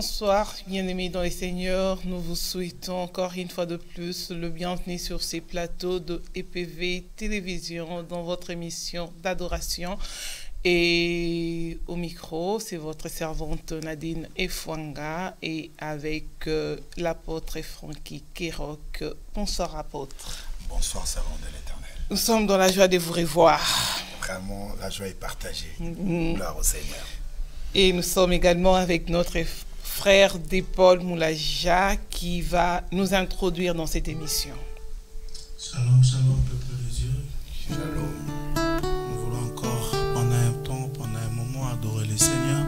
Bonsoir, bien-aimés dans les Seigneurs. Nous vous souhaitons encore une fois de plus le bienvenu sur ces plateaux de EPV Télévision dans votre émission d'adoration. Et au micro, c'est votre servante Nadine Efwanga et avec l'apôtre Francky Kerok. Bonsoir, apôtre. Bonsoir, servant de l'Éternel. Nous sommes dans la joie de vous revoir. Vraiment, la joie est partagée. Gloire au Seigneur. Et nous sommes également avec notre frère Paul Moulaja qui va nous introduire dans cette émission. Shalom, shalom, peuple de Dieu. Shalom. Nous voulons encore, pendant un temps, pendant un moment, adorer le Seigneur,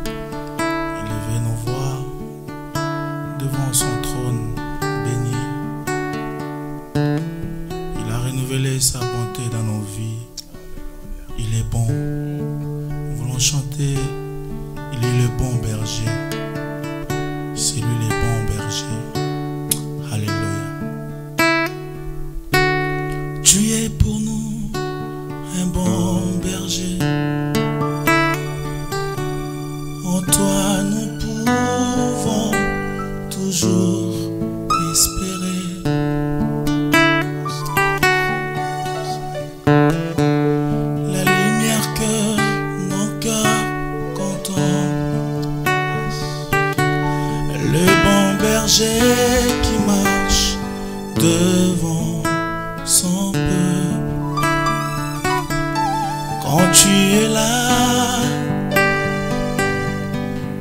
élever nos voix devant son trône béni. Il a renouvelé sa bonté dans nos vies. Il est bon. Nous voulons chanter. Il est le bon berger. C'est lui le bon berger. Alléluia. Tu es pour nous un bon berger. En toi nous pouvons toujours espérer. La lumière que nos cœurs contemplent. Le bon berger qui marche devant son peuple. Quand tu es là,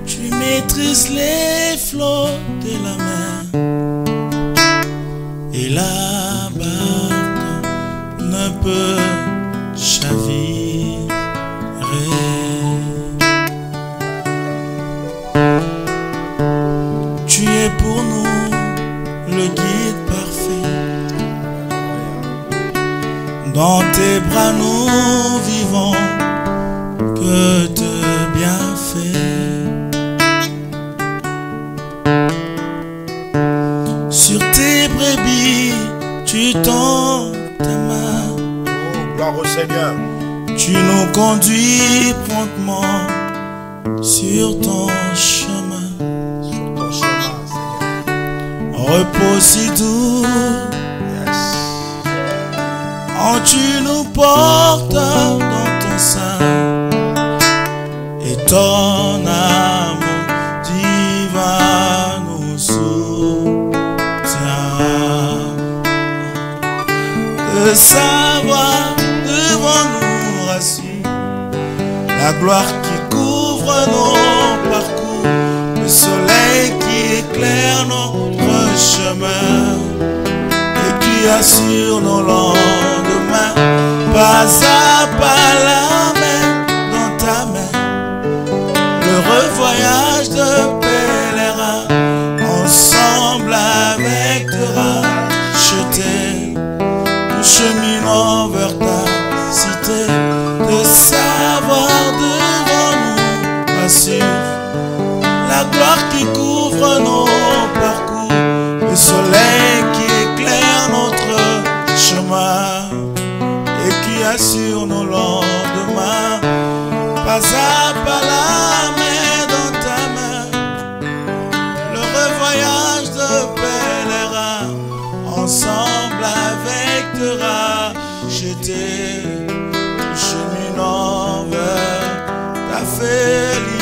tu maîtrises les flots de la mer. Et la barque ne peut chavirer. Tu es pour nous le guide parfait. Dans tes bras nous vivons, que de bienfaits. Sur tes brebis, tu tends ta main. Oh, gloire au Seigneur. Tu nous conduis promptement sur ton chemin. Sur ton chemin, Seigneur. Repos si doux. Yes. Oh, tu nous portes dans ton sein et ton amour divin nous soutient. De savoir devant nous rassure la gloire qui couvre nos parcours, le soleil qui éclaire notre chemin et qui assure nos lendemains. Pas à pas la main dans ta main, le revoyage de pèlerin, ensemble avec te racheter, nous cheminons vers ta cité. De savoir devant nous assure la gloire qui couvre nos parcours, le soleil qui éclaire notre chemin et qui assure nos lendemains. Pas à pas la main dans ta main, le revoyage de pèlerin, ensemble avec te racheter, nous cheminons vers ta félicité.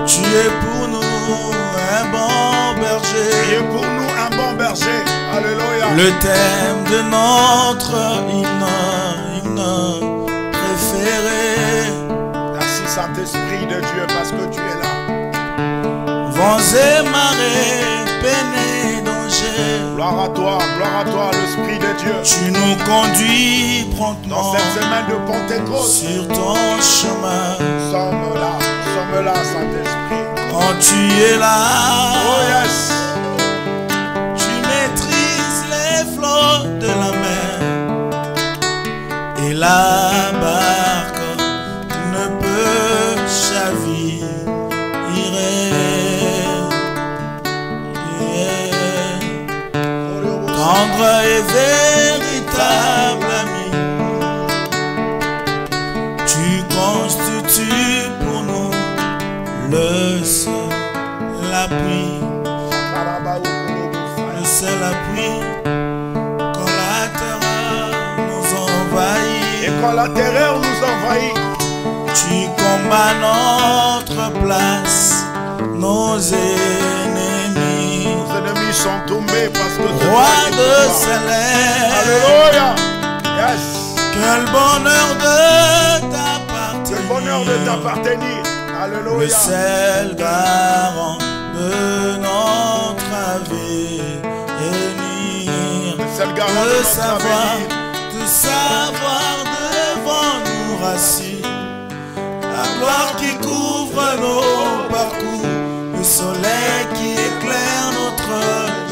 Tu es pour nous un bon berger. Tu es pour nous un bon berger. Alléluia. Le thème de notre hymne préféré. Merci Saint-Esprit de Dieu parce que tu es là. Vents et marées, peine et danger. Gloire à toi, l'Esprit de Dieu. Tu nous conduis promptement Dans cette semaine de Pentecôte, sur ton chemin. nous sommes là, Saint-Esprit. Quand tu es là, Oh yes. tu maîtrises les flots de la mer et la barque ne peut chavirer. Quand tendre et véritable ami. Tu constitues pour nous le seul appui. Le seul appui quand la terreur nous envahit. Et quand la terreur nous envahit, tu combats notre place, nos ennemis. Nos ennemis sont tombés parce que Roi de Céleste. Alléluia. Yes. Quel bonheur de t'appartenir. Quel bonheur de t'appartenir. Alléluia. Le seul garant de notre avenir. Le seul garant de notre avenir. De savoir devant nous rassis. La gloire qui couvre nos parcours, le soleil qui éclaire notre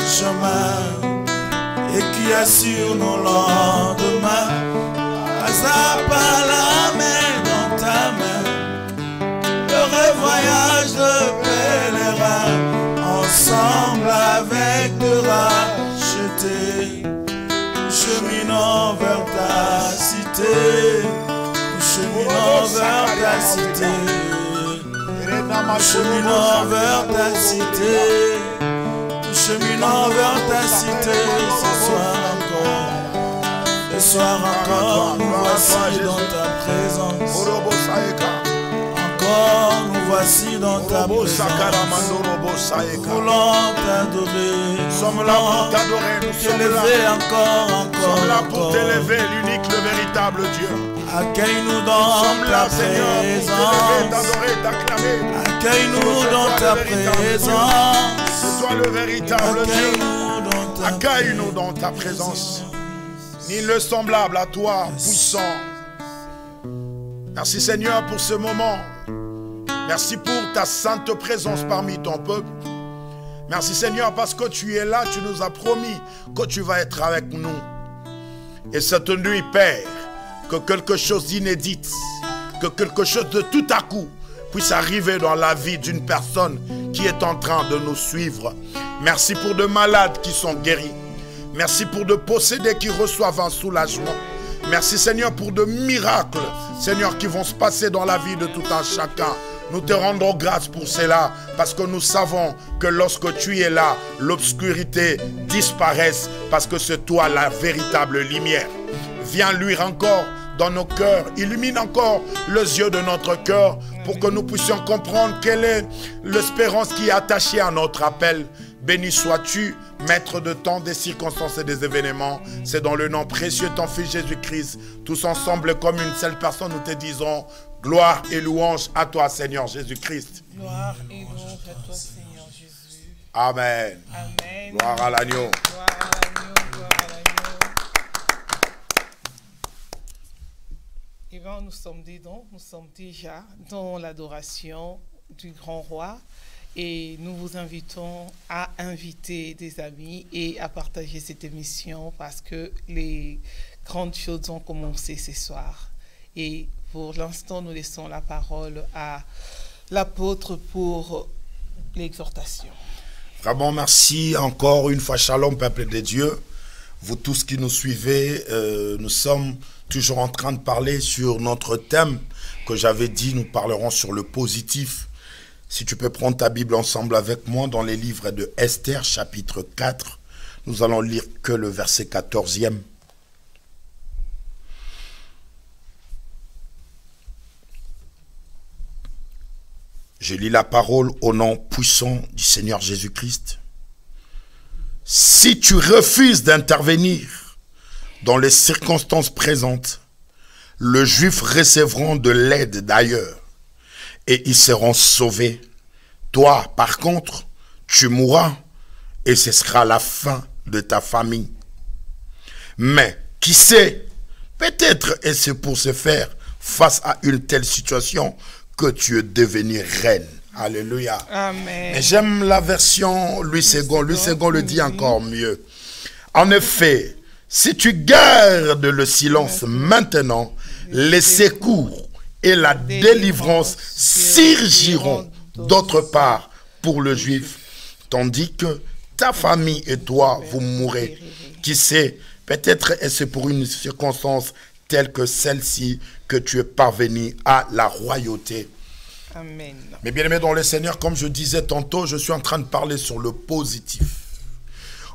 chemin et qui assure nos lendemains. Pas la main dans ta main, le voyage de pèlerin, ensemble avec de racheter, cheminant vers ta cité. Cheminant vers ta cité, cheminant vers ta cité, cheminant vers ta cité, ce soir encore, nous voici dans ta présence. Encore nous voici dans ta présence. Voulons t'adorer, nous sommes là pour t'adorer, nous sommes là pour t'élever, l'unique, le véritable Dieu. Accueille-nous dans ta présence. Accueille-nous dans ta présence. C'est toi le véritable Dieu. Accueille-nous dans ta présence. Nul ne semblable à toi, puissant. Merci Seigneur pour ce moment. Merci pour ta sainte présence parmi ton peuple. Merci Seigneur parce que tu es là, tu nous as promis que tu vas être avec nous. Et cette nuit, Père, que quelque chose d'inédit, que quelque chose de tout à coup puisse arriver dans la vie d'une personne qui est en train de nous suivre. Merci pour de malades qui sont guéris. Merci pour de possédés qui reçoivent un soulagement. Merci Seigneur pour de miracles, Seigneur, qui vont se passer dans la vie de tout un chacun. Nous te rendons grâce pour cela, parce que nous savons que lorsque tu es là, l'obscurité disparaît, parce que c'est toi la véritable lumière. Viens luire encore dans nos cœurs, illumine encore les yeux de notre cœur, pour que nous puissions comprendre quelle est l'espérance qui est attachée à notre appel. Béni sois-tu, maître de temps, des circonstances et des événements. C'est dans le nom précieux de ton Fils Jésus-Christ, tous ensemble comme une seule personne, nous te disons gloire et louange à toi, Seigneur Jésus-Christ. Gloire et louange à toi, Seigneur Jésus. Amen. Amen. Gloire à l'agneau. Gloire à l'agneau, gloire à l'agneau. Eh bien, nous sommes déjà dans l'adoration du grand roi. Et nous vous invitons à inviter des amis et à partager cette émission parce que les grandes choses ont commencé ce soir. Et pour l'instant, nous laissons la parole à l'apôtre pour l'exhortation. Vraiment, merci encore une fois. Shalom, peuple de Dieu. Vous tous qui nous suivez, nous sommes toujours en train de parler sur notre thème que j'avais dit, nous parlerons sur le positif. Si tu peux prendre ta Bible ensemble avec moi dans les livres de Esther, chapitre 4, nous allons lire que le verset 14e. Je lis la parole au nom puissant du Seigneur Jésus-Christ. Si tu refuses d'intervenir dans les circonstances présentes, les Juifs recevront de l'aide d'ailleurs. Et ils seront sauvés. Toi, par contre, tu mourras et ce sera la fin de ta famille. Mais, qui sait, peut-être est-ce pour se faire face à une telle situation que tu es devenue reine. Alléluia. Amen. J'aime la version Louis II. Louis II le dit encore mieux. En effet, si tu gardes le silence maintenant, les secours et la délivrance surgiront d'autre part pour le juif, tandis que ta famille et toi, vous mourrez. Qui sait, peut-être est-ce pour une circonstance telle que celle-ci que tu es parvenu à la royauté. Amen. Mais bien aimé dans le Seigneur, comme je disais tantôt, je suis en train de parler sur le positif.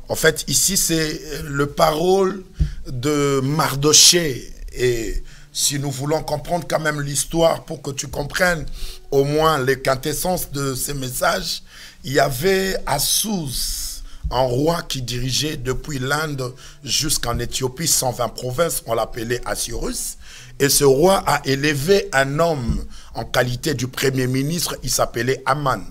En fait, ici, c'est le parole de Mardochée. Et si nous voulons comprendre quand même l'histoire pour que tu comprennes au moins les quintessences de ces messages, il y avait Assous, un roi qui dirigeait depuis l'Inde jusqu'en Éthiopie, 120 provinces, on l'appelait Assyrus. Et ce roi a élevé un homme en qualité du premier ministre, il s'appelait Aman.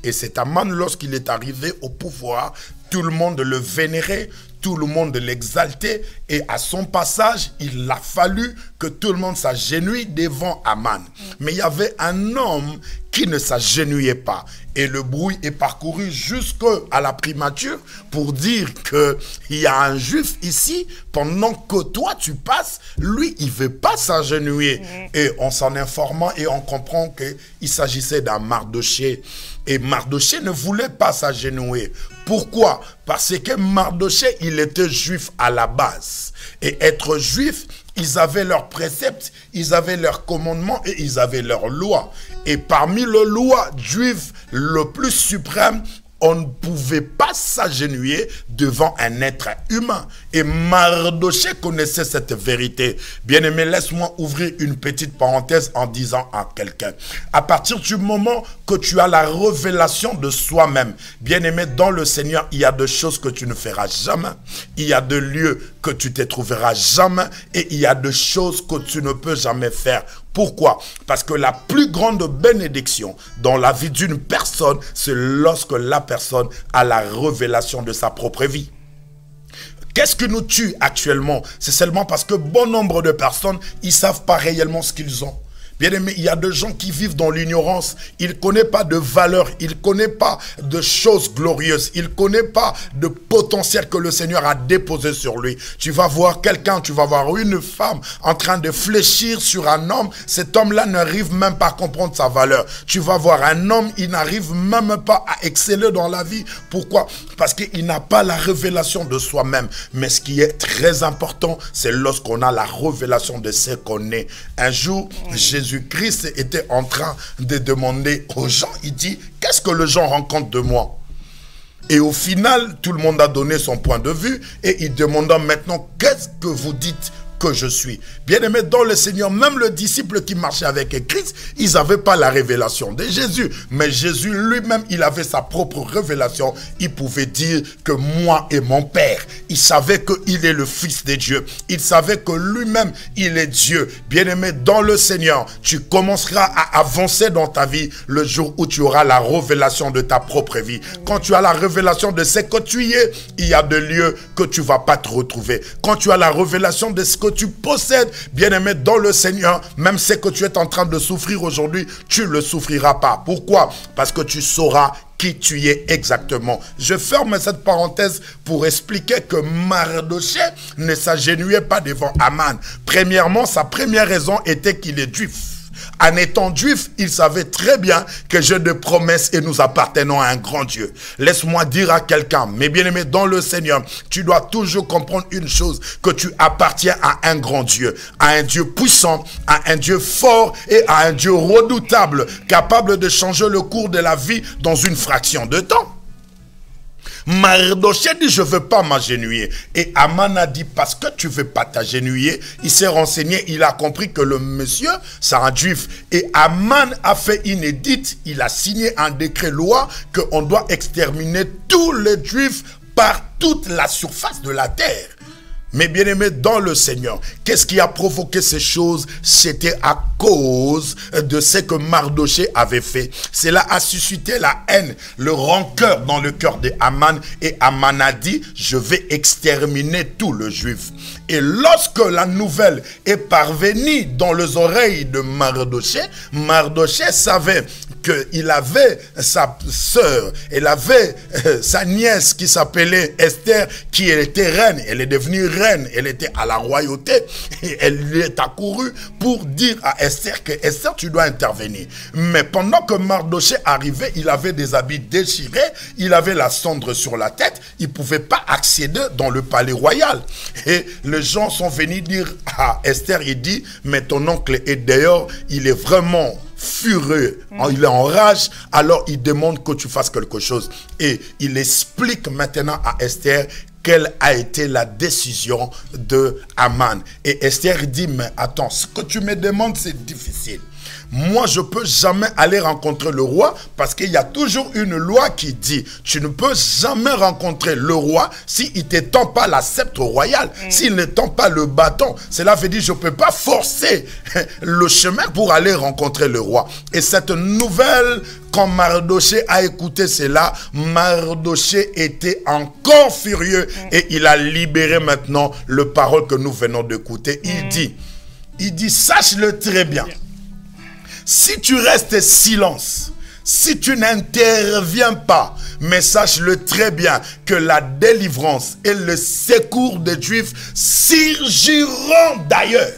Et cet Aman, lorsqu'il est arrivé au pouvoir, tout le monde le vénérait, tout le monde l'exaltait. Et à son passage, il a fallu que tout le monde s'agenouille devant Aman. Mais il y avait un homme qui ne s'agenouillait pas. Et le bruit est parcouru jusqu'à la primature pour dire qu'il y a un juif ici, pendant que toi tu passes, lui il ne veut pas s'agenouiller. Et on s'en informant et on comprend qu'il s'agissait d'un Mardochée. Et Mardochée ne voulait pas s'agenouiller. Pourquoi? Parce que Mardochée, il était juif à la base. Et être juif, ils avaient leurs préceptes, ils avaient leurs commandements et ils avaient leurs lois. Et parmi les lois juives, le plus suprême, on ne pouvait pas s'agenouiller devant un être humain. Et Mardochée connaissait cette vérité. Bien-aimé, laisse-moi ouvrir une petite parenthèse en disant à quelqu'un. À partir du moment que tu as la révélation de soi-même, bien-aimé, dans le Seigneur, il y a des choses que tu ne feras jamais. Il y a des lieux que tu ne te trouveras jamais. Et il y a des choses que tu ne peux jamais faire. Pourquoi? Parce que la plus grande bénédiction dans la vie d'une personne, c'est lorsque la personne a la révélation de sa propre vie. Qu'est-ce qui nous tue actuellement? C'est seulement parce que bon nombre de personnes, ils ne savent pas réellement ce qu'ils ont. Bien aimé, il y a des gens qui vivent dans l'ignorance. Ils ne connaissent pas de valeur. Ils ne connaissent pas de choses glorieuses. Ils ne connaissent pas de potentiel que le Seigneur a déposé sur lui. Tu vas voir quelqu'un, tu vas voir une femme en train de fléchir sur un homme. Cet homme-là n'arrive même pas à comprendre sa valeur. Tu vas voir un homme, il n'arrive même pas à exceller dans la vie. Pourquoi? Parce qu'il n'a pas la révélation de soi-même. Mais ce qui est très important, c'est lorsqu'on a la révélation de ce qu'on est. Un jour, Jésus-Christ était en train de demander aux gens, il dit, qu'est-ce que les gens rencontrent de moi? Et au final, tout le monde a donné son point de vue et il demanda maintenant, qu'est-ce que vous dites que je suis? Bien-aimé dans le Seigneur, même le disciple qui marchait avec Christ, ils n'avaient pas la révélation de Jésus. Mais Jésus lui-même, il avait sa propre révélation. Il pouvait dire que moi et mon Père, il savait qu'il est le Fils de Dieu. Il savait que lui-même, il est Dieu. Bien-aimé dans le Seigneur, tu commenceras à avancer dans ta vie le jour où tu auras la révélation de ta propre vie. Quand tu as la révélation de ce que tu es, il y a des lieux que tu ne vas pas te retrouver. Quand tu as la révélation de ce que tu possèdes, bien-aimé dans le Seigneur, même ce que tu es en train de souffrir aujourd'hui, tu ne le souffriras pas. Pourquoi? Parce que tu sauras qui tu es exactement. Je ferme cette parenthèse pour expliquer que Mardochée ne s'agenouillait pas devant Aman. Premièrement, sa première raison était qu'il est juif. En étant juif, il savait très bien que j'ai des promesses et nous appartenons à un grand Dieu. Laisse-moi dire à quelqu'un, mes bien-aimés dans le Seigneur, tu dois toujours comprendre une chose, que tu appartiens à un grand Dieu, à un Dieu puissant, à un Dieu fort et à un Dieu redoutable, capable de changer le cours de la vie dans une fraction de temps. Mardochée dit, je ne veux pas m'agenouiller. Et Aman a dit, parce que tu ne veux pas t'agenouiller, il s'est renseigné, il a compris que le monsieur, c'est un juif. Et Aman a fait une édite, il a signé un décret loi qu'on doit exterminer tous les juifs par toute la surface de la terre. Mais bien aimé dans le Seigneur, qu'est-ce qui a provoqué ces choses? C'était à cause de ce que Mardochée avait fait. Cela a suscité la haine, le rancœur dans le cœur de Aman. Et Aman a dit, je vais exterminer tout le juif. Et lorsque la nouvelle est parvenue dans les oreilles de Mardochée, Mardochée savait qu'il avait sa sœur, elle avait sa nièce qui s'appelait Esther, qui était reine. Elle est devenue reine, elle était à la royauté. Et elle lui est accourue pour dire à Esther que Esther, tu dois intervenir. Mais pendant que Mardochée arrivait, il avait des habits déchirés, il avait la cendre sur la tête, il ne pouvait pas accéder dans le palais royal. Et les gens sont venus dire à Esther, il dit, mais ton oncle est dehors, il est vraiment furieux, il est en rage, alors il demande que tu fasses quelque chose. Et il explique maintenant à Esther quelle a été la décision de Haman. Et Esther dit, mais attends, ce que tu me demandes, c'est difficile. Moi, je ne peux jamais aller rencontrer le roi parce qu'il y a toujours une loi qui dit tu ne peux jamais rencontrer le roi s'il ne t'étend pas la sceptre royale, s'il ne tend pas le bâton. Cela veut dire je ne peux pas forcer le chemin pour aller rencontrer le roi. Et cette nouvelle, quand Mardochée a écouté cela, Mardochée était encore furieux et il a libéré maintenant le parole que nous venons d'écouter. Il dit, sache-le très bien. Si tu restes silence, si tu n'interviens pas, mais sache-le très bien que la délivrance et le secours des Juifs surgiront d'ailleurs.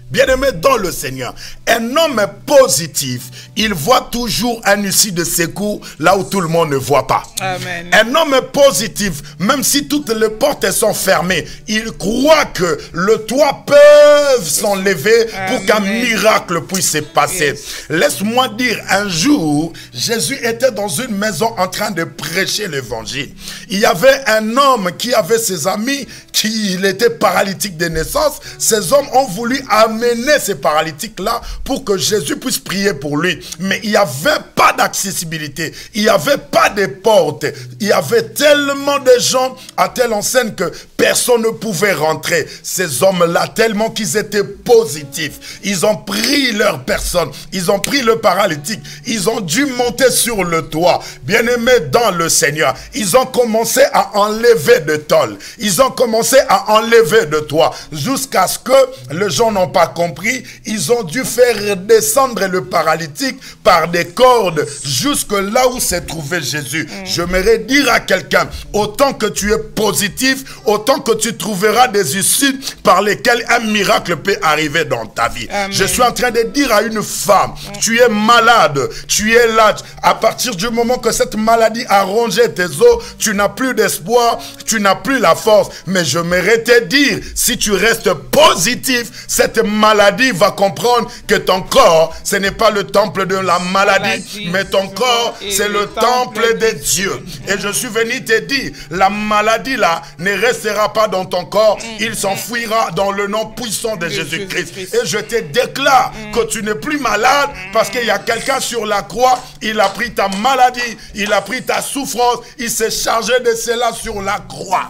Bien-aimé dans le Seigneur, un homme positif, il voit toujours un issue de secours là où tout le monde ne voit pas. Amen. Un homme positif, même si toutes les portes sont fermées, il croit que le toit peut s'enlever pour qu'un miracle puisse se passer. Laisse-moi dire, un jour, Jésus était dans une maison en train de prêcher l'évangile. Il y avait un homme qui avait ses amis, qui était paralytique de naissance. Ces hommes ont voulu amener ces paralytiques-là pour que Jésus puisse prier pour lui. Mais il n'y avait pas d'accessibilité. Il n'y avait pas de portes. Il y avait tellement de gens à telle enseigne que personne ne pouvait rentrer. Ces hommes-là, tellement qu'ils étaient positifs, ils ont pris leur personne, ils ont pris le paralytique, ils ont dû monter sur le toit. Bien-aimés dans le Seigneur, ils ont commencé à enlever de tôle. Ils ont commencé à enlever de toit jusqu'à ce que les gens n'ont pas compris. Ils ont dû faire descendre le paralytique par des cordes jusque là où s'est trouvé Jésus. J'aimerais dire à quelqu'un, autant que tu es positif, autant que tu trouveras des issues par lesquelles un miracle peut arriver dans ta vie. Amen. Je suis en train de dire à une femme, tu es malade, tu es là. À partir du moment que cette maladie a rongé tes os, tu n'as plus d'espoir, tu n'as plus la force. Mais j'aimerais te dire, si tu restes positif, cette maladie va comprendre que ton corps, ce n'est pas le temple de la maladie, mais ton corps, c'est le temple de Dieu. Et je suis venu te dire, la maladie là ne restera pas dans ton corps, il s'enfuira dans le nom puissant de Jésus-Christ. Et je te déclare que tu n'es plus malade parce qu'il y a quelqu'un sur la croix, il a pris ta maladie, il a pris ta souffrance, il s'est chargé de cela sur la croix.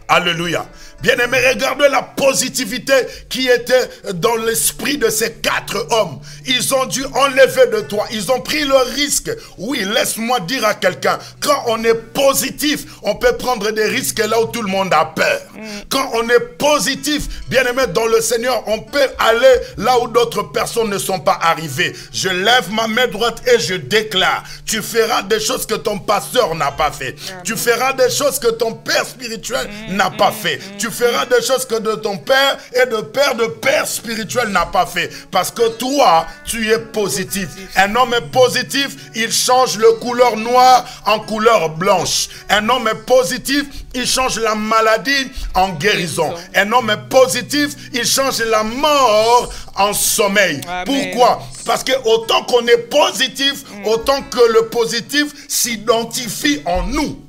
Alléluia. Bien-aimé, regardez la positivité qui était dans l'esprit de ces 4 hommes. Ils ont dû enlever de toi. Ils ont pris le risque. Oui, laisse-moi dire à quelqu'un, quand on est positif, on peut prendre des risques là où tout le monde a peur. Quand on est positif, bien-aimé dans le Seigneur, on peut aller là où d'autres personnes ne sont pas arrivées. Je lève ma main droite et je déclare, tu feras des choses que ton pasteur n'a pas fait. Tu feras des choses que ton père spirituel n'a pas fait. Tu feras des choses que de ton père et de père spirituel n'a pas fait. Parce que toi, tu es positif. Un homme est positif, il change le couleur noire en couleur blanche. Un homme est positif, il change la maladie en guérison. Un homme est positif, il change la mort en sommeil. Amen. Pourquoi? Parce que autant qu'on est positif, autant que le positif s'identifie en nous.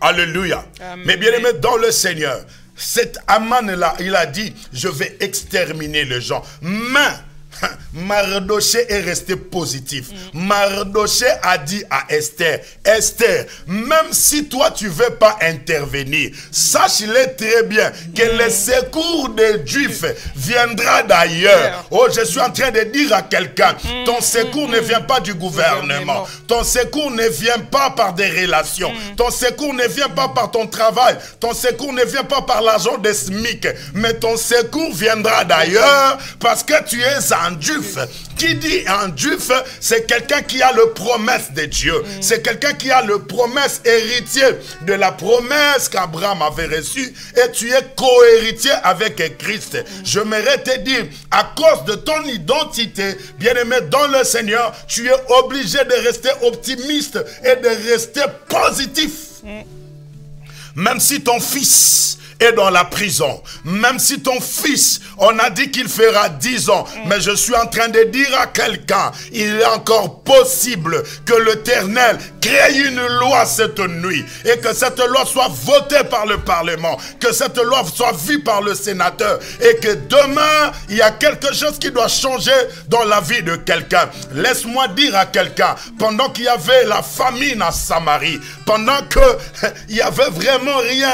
Alléluia. Amen. Mais bien aimé dans le Seigneur, cet Haman-là, il a dit, je vais exterminer les gens. Mais Mardochée est resté positif. Mardochée a dit à Esther, Esther, même si toi tu ne veux pas intervenir, sache-le très bien que le secours des Juifs viendra d'ailleurs. Oh, je suis en train de dire à quelqu'un, ton secours ne vient pas du gouvernement. Ton secours ne vient pas par des relations. Ton secours ne vient pas par ton travail. Ton secours ne vient pas par l'argent des SMIC. Mais ton secours viendra d'ailleurs parce que tu es un un juif. Qui dit un juif, c'est quelqu'un qui a le promesse de Dieu. C'est quelqu'un qui a le promesse héritier de la promesse qu'Abraham avait reçue. Et tu es co-héritier avec Christ. J'aimerais te dire, à cause de ton identité, bien-aimé dans le Seigneur, tu es obligé de rester optimiste et de rester positif. Même si ton fils est dans la prison, même si ton fils, on a dit qu'il fera 10 ans, mais je suis en train de dire à quelqu'un, il est encore possible que l'Éternel crée une loi cette nuit, et que cette loi soit votée par le Parlement, que cette loi soit vue par le sénateur, et que demain, il y a quelque chose qui doit changer dans la vie de quelqu'un. Laisse-moi dire à quelqu'un, pendant qu'il y avait la famine à Samarie, pendant qu'il y avait vraiment rien,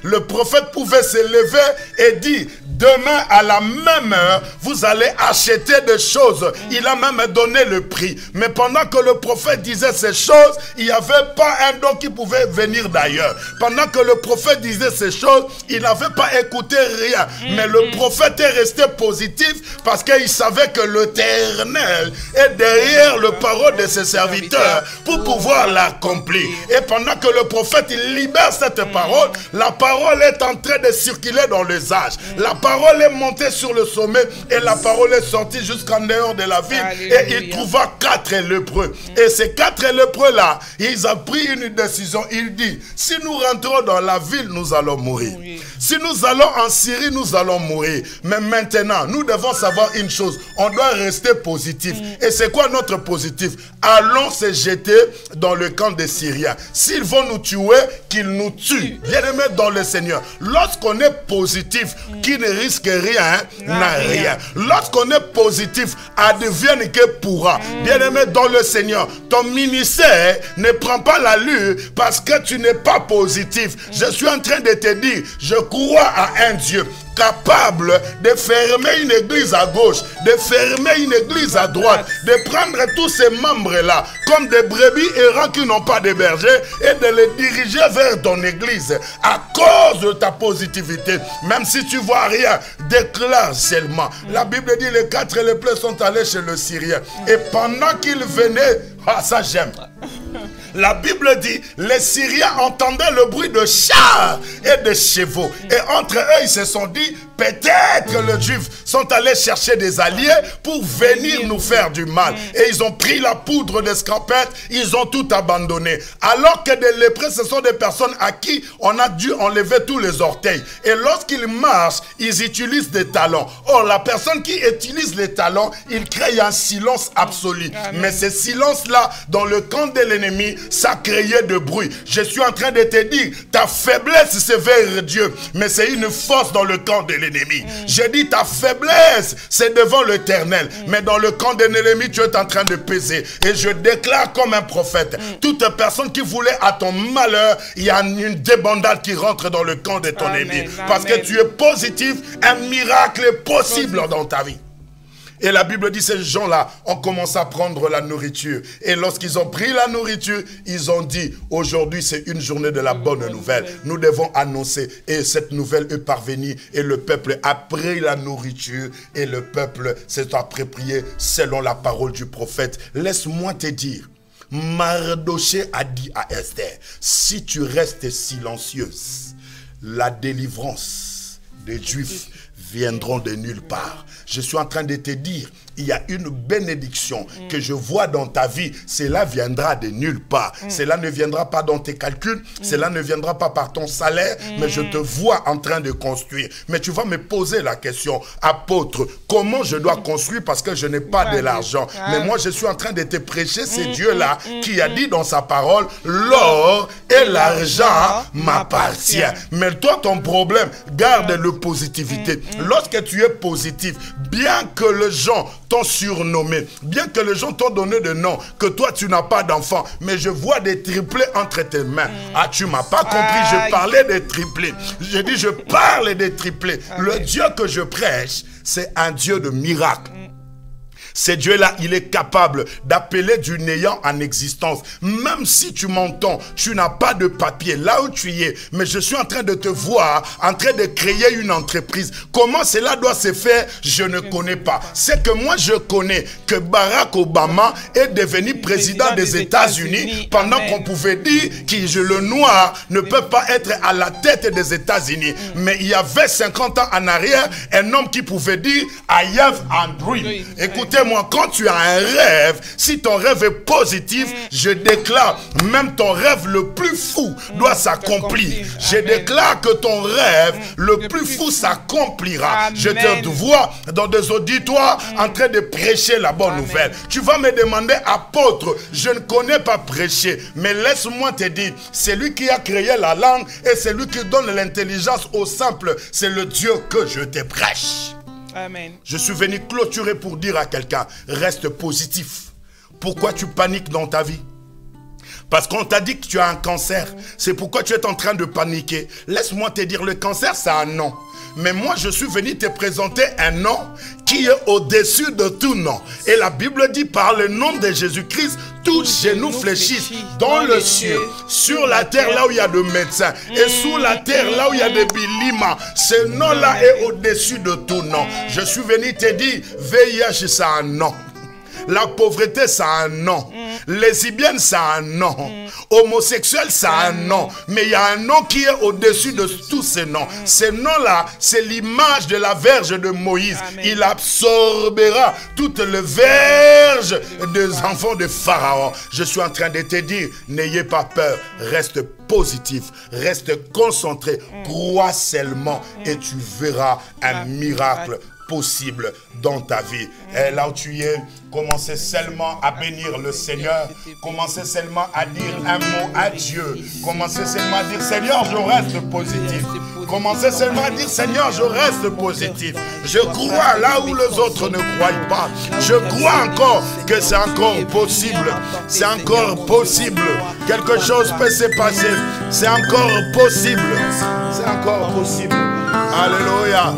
le prophète pouvait se lever et dire, demain à la même heure, vous allez acheter des choses. Il a même donné le prix. Mais pendant que le prophète disait ces choses, il n'y avait pas un don qui pouvait venir d'ailleurs. Pendant que le prophète disait ces choses, il n'avait pas écouté rien. Mais le prophète est resté positif parce qu'il savait que l'Éternel est derrière le parole de ses serviteurs pour pouvoir l'accomplir. Et pendant que le prophète il libère cette parole, la parole est en train de circuler dans les âges. La parole est montée sur le sommet et la parole est sortie jusqu'en dehors de la ville. Alléluia. Et il trouva 4 lépreux. Et ces 4 lépreux-là, ils ont pris une décision. Il dit, si nous rentrons dans la ville, nous allons mourir. Oui. Si nous allons en Syrie, nous allons mourir. Mais maintenant, nous devons savoir une chose. On doit rester positif. Et c'est quoi notre positif? Allons se jeter dans le camp des Syriens. S'ils vont nous tuer, qu'ils nous tuent. Bien-aimés dans le Seigneur. Lorsqu'on est positif, qui ne risque rien, n'a rien. Lorsqu'on est positif, advienne que pourra. Bien-aimé dans le Seigneur, ton ministère ne prend pas l'allure parce que tu n'es pas positif. Je suis en train de te dire, je crois à un Dieu capable de fermer une église à gauche, de fermer une église à droite, de prendre tous ces membres-là comme des brebis errants qui n'ont pas de berger et de les diriger vers ton église à cause de ta positivité. Même si tu vois rien, déclare seulement. La Bible dit les 4 lépreux sont allés chez le Syrien et pendant qu'ils venaient, ah ça j'aime. La Bible dit, les Syriens entendaient le bruit de chars et de chevaux. Et entre eux, ils se sont dit, peut-être les Juifs sont allés chercher des alliés pour venir nous faire du mal. Et ils ont pris la poudre d'escampette, ils ont tout abandonné. Alors que des lépreux, ce sont des personnes à qui on a dû enlever tous les orteils. Et lorsqu'ils marchent, ils utilisent des talons. Or, la personne qui utilise les talons, il crée un silence absolu. Mais ce silence-là, dans le camp de l'ennemi, ça créait de bruit. Je suis en train de te dire, ta faiblesse c'est vers Dieu, mais c'est une force dans le camp de l'ennemi. Je dis ta faiblesse c'est devant l'Éternel, mais dans le camp de l'ennemi tu es en train de peser. Et je déclare comme un prophète, toute personne qui voulait à ton malheur, il y a une débandade qui rentre dans le camp de ton ennemi. Parce que tu es positif, un miracle est possible dans ta vie. Et la Bible dit, ces gens-là ont commencé à prendre la nourriture. Et lorsqu'ils ont pris la nourriture, ils ont dit, aujourd'hui c'est une journée de la bonne nouvelle. Nous devons annoncer. Et cette nouvelle est parvenue. Et le peuple a pris la nourriture. Et le peuple s'est approprié selon la parole du prophète. Laisse-moi te dire, Mardoché a dit à Esther, si tu restes silencieuse, la délivrance des Juifs viendront de nulle part. Je suis en train de te dire, il y a une bénédiction que je vois dans ta vie. Cela viendra de nulle part. Cela ne viendra pas dans tes calculs. Cela ne viendra pas par ton salaire. Mais je te vois en train de construire. Mais tu vas me poser la question, apôtre, comment je dois construire parce que je n'ai pas de l'argent. Mais moi, je suis en train de te prêcher. C'est Dieu-là qui a dit dans sa parole, l'or et l'argent m'appartiennent. Mais toi, ton problème, garde le positivité. Lorsque tu es positif, bien que les gens t'ont surnommé, bien que les gens t'ont donné de nom, que toi tu n'as pas d'enfant, mais je vois des triplés entre tes mains. Ah, tu m'as pas compris, je parlais des triplés. Je dis, je parle des triplés. Le Dieu que je prêche, c'est un Dieu de miracles. Ce Dieu-là, il est capable d'appeler du néant en existence. Même si tu m'entends, tu n'as pas de papier là où tu y es, mais je suis en train de te voir, en train de créer une entreprise. Comment cela doit se faire, je ne connais pas. C'est que moi, je connais que Barack Obama est devenu président des États-Unis pendant qu'on pouvait dire que le noir ne peut pas être à la tête des États-Unis. Mais il y avait 50 ans en arrière, un homme qui pouvait dire I have a dream. Écoutez-moi, quand tu as un rêve, si ton rêve est positif, je déclare, même ton rêve le plus fou doit s'accomplir. Je déclare que ton rêve le plus fou s'accomplira. Je te vois dans des auditoires en train de prêcher la bonne nouvelle. Tu vas me demander, apôtre, je ne connais pas prêcher, mais laisse-moi te dire, c'est lui qui a créé la langue et c'est lui qui donne l'intelligence au simple. C'est le Dieu que je te prêche. Amen. Je suis venu clôturer pour dire à quelqu'un, reste positif. Pourquoi tu paniques dans ta vie? Parce qu'on t'a dit que tu as un cancer. C'est pourquoi tu es en train de paniquer. Laisse-moi te dire, le cancer, c'est un nom. Mais moi, je suis venu te présenter un nom qui est au-dessus de tout nom. Et la Bible dit, par le nom de Jésus-Christ, tous genoux fléchissent dans le ciel, sur la terre là où il y a de médecins, et sous la terre là où il y a des bilimas. Ce nom-là est au-dessus de tout nom. Je suis venu te dire, VIH, c'est un nom. La pauvreté, ça a un nom. Lesbienne, ça a un nom. Homosexuel, ça a un nom. Mais il y a un nom qui est au-dessus de tous ces noms. Ce nom-là, c'est l'image de la verge de Moïse. Amen. Il absorbera toutes les verges des enfants de Pharaon. Je suis en train de te dire, n'ayez pas peur. Reste positif. Reste concentré. Crois seulement et tu verras un miracle possible dans ta vie. Et là où tu es, commencez seulement à bénir le Seigneur. Commencez seulement à dire un mot à Dieu. Commencez seulement à dire, Seigneur, je reste positif. Commencez seulement à dire, Seigneur, je reste positif. Je crois là où les autres ne croient pas. Je crois encore que c'est encore possible. C'est encore possible. Quelque chose peut se passer. C'est encore possible. C'est encore possible. Alléluia.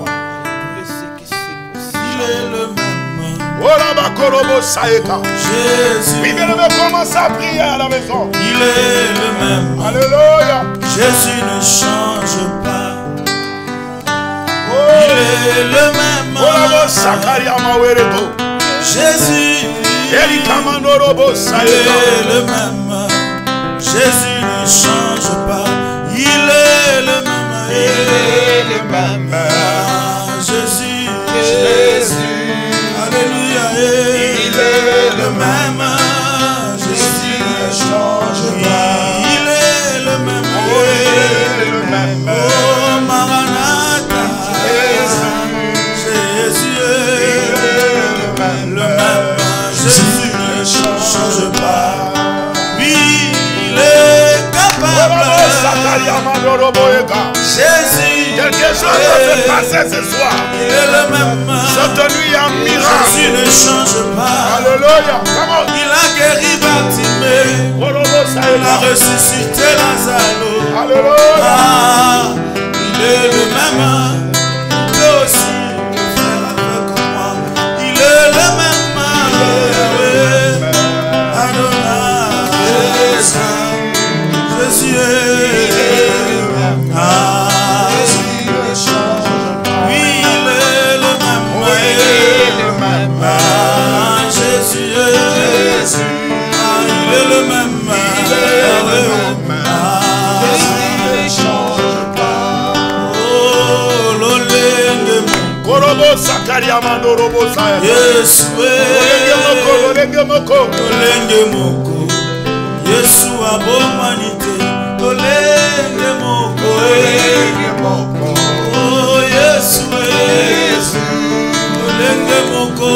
Il est le même. Jésus. Commence à prier à la maison. Il est le même. Alléluia. Jésus ne change pas. Il est le même. Jésus. Il est le même. Jésus ne change pas. Il est le même. Il est le même. Jésus. Jésus. Alléluia. Il est le même. Jésus ne change pas. Il est le même. Il est le même. Oh Maranatha. Jésus est le même. Jésus ne change pas. Oui, il est capable. Jésus. Quelque chose va se passer ce soir. Il est le même. Cette nuit un miracle. Jésus ne change pas. Alléluia. Il a guéri Bartimée. Il a ressuscité Lazare. Alléluia. Ah, il est le même. Il peut aussi le faire avec moi. Il est le même. Adonai. Jésus est le même. Ah. Yesu olenge moko Yesu abomanite olenge moko oh Yesu olenge moko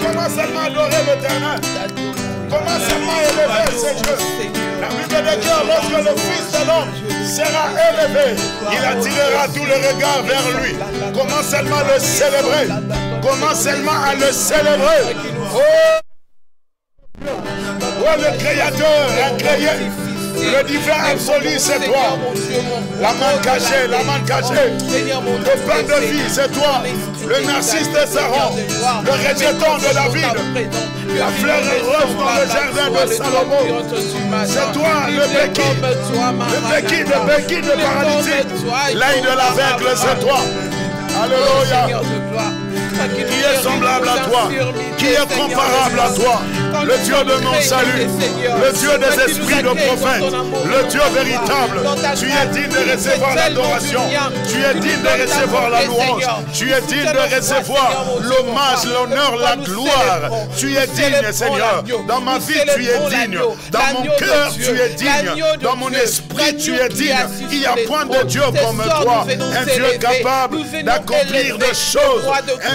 Comment seulement adorer l'Éternel. Comment seulement élever ces dieux. La Bible déclare lorsque le Fils de l'homme sera élevé, il attirera tout le regard vers lui. Comment seulement le célébrer. Comment seulement à le célébrer. Oh le Créateur a créé. Le divin absolu, c'est toi. La main cachée, la main cachée. Le pain de vie, c'est toi. Le narcisse de Saron. Le rejeton de David. La fleur rose dans le jardin de Salomon. C'est toi, le béquille de paralytique. L'œil de l'aveugle, c'est toi. Alléluia. Qui est semblable à toi? Qui est comparable à toi? Le Dieu de mon salut, le Dieu des esprits de prophètes, le Dieu véritable. Tu es digne de recevoir l'adoration, tu es digne de recevoir la louange, tu es digne de recevoir l'hommage, l'honneur, la gloire. Tu es digne, Seigneur. Dans ma vie, tu es digne. Dans mon cœur, tu es digne. Dans mon esprit, tu es digne. Il n'y a point de Dieu comme toi. Un Dieu capable d'accomplir des choses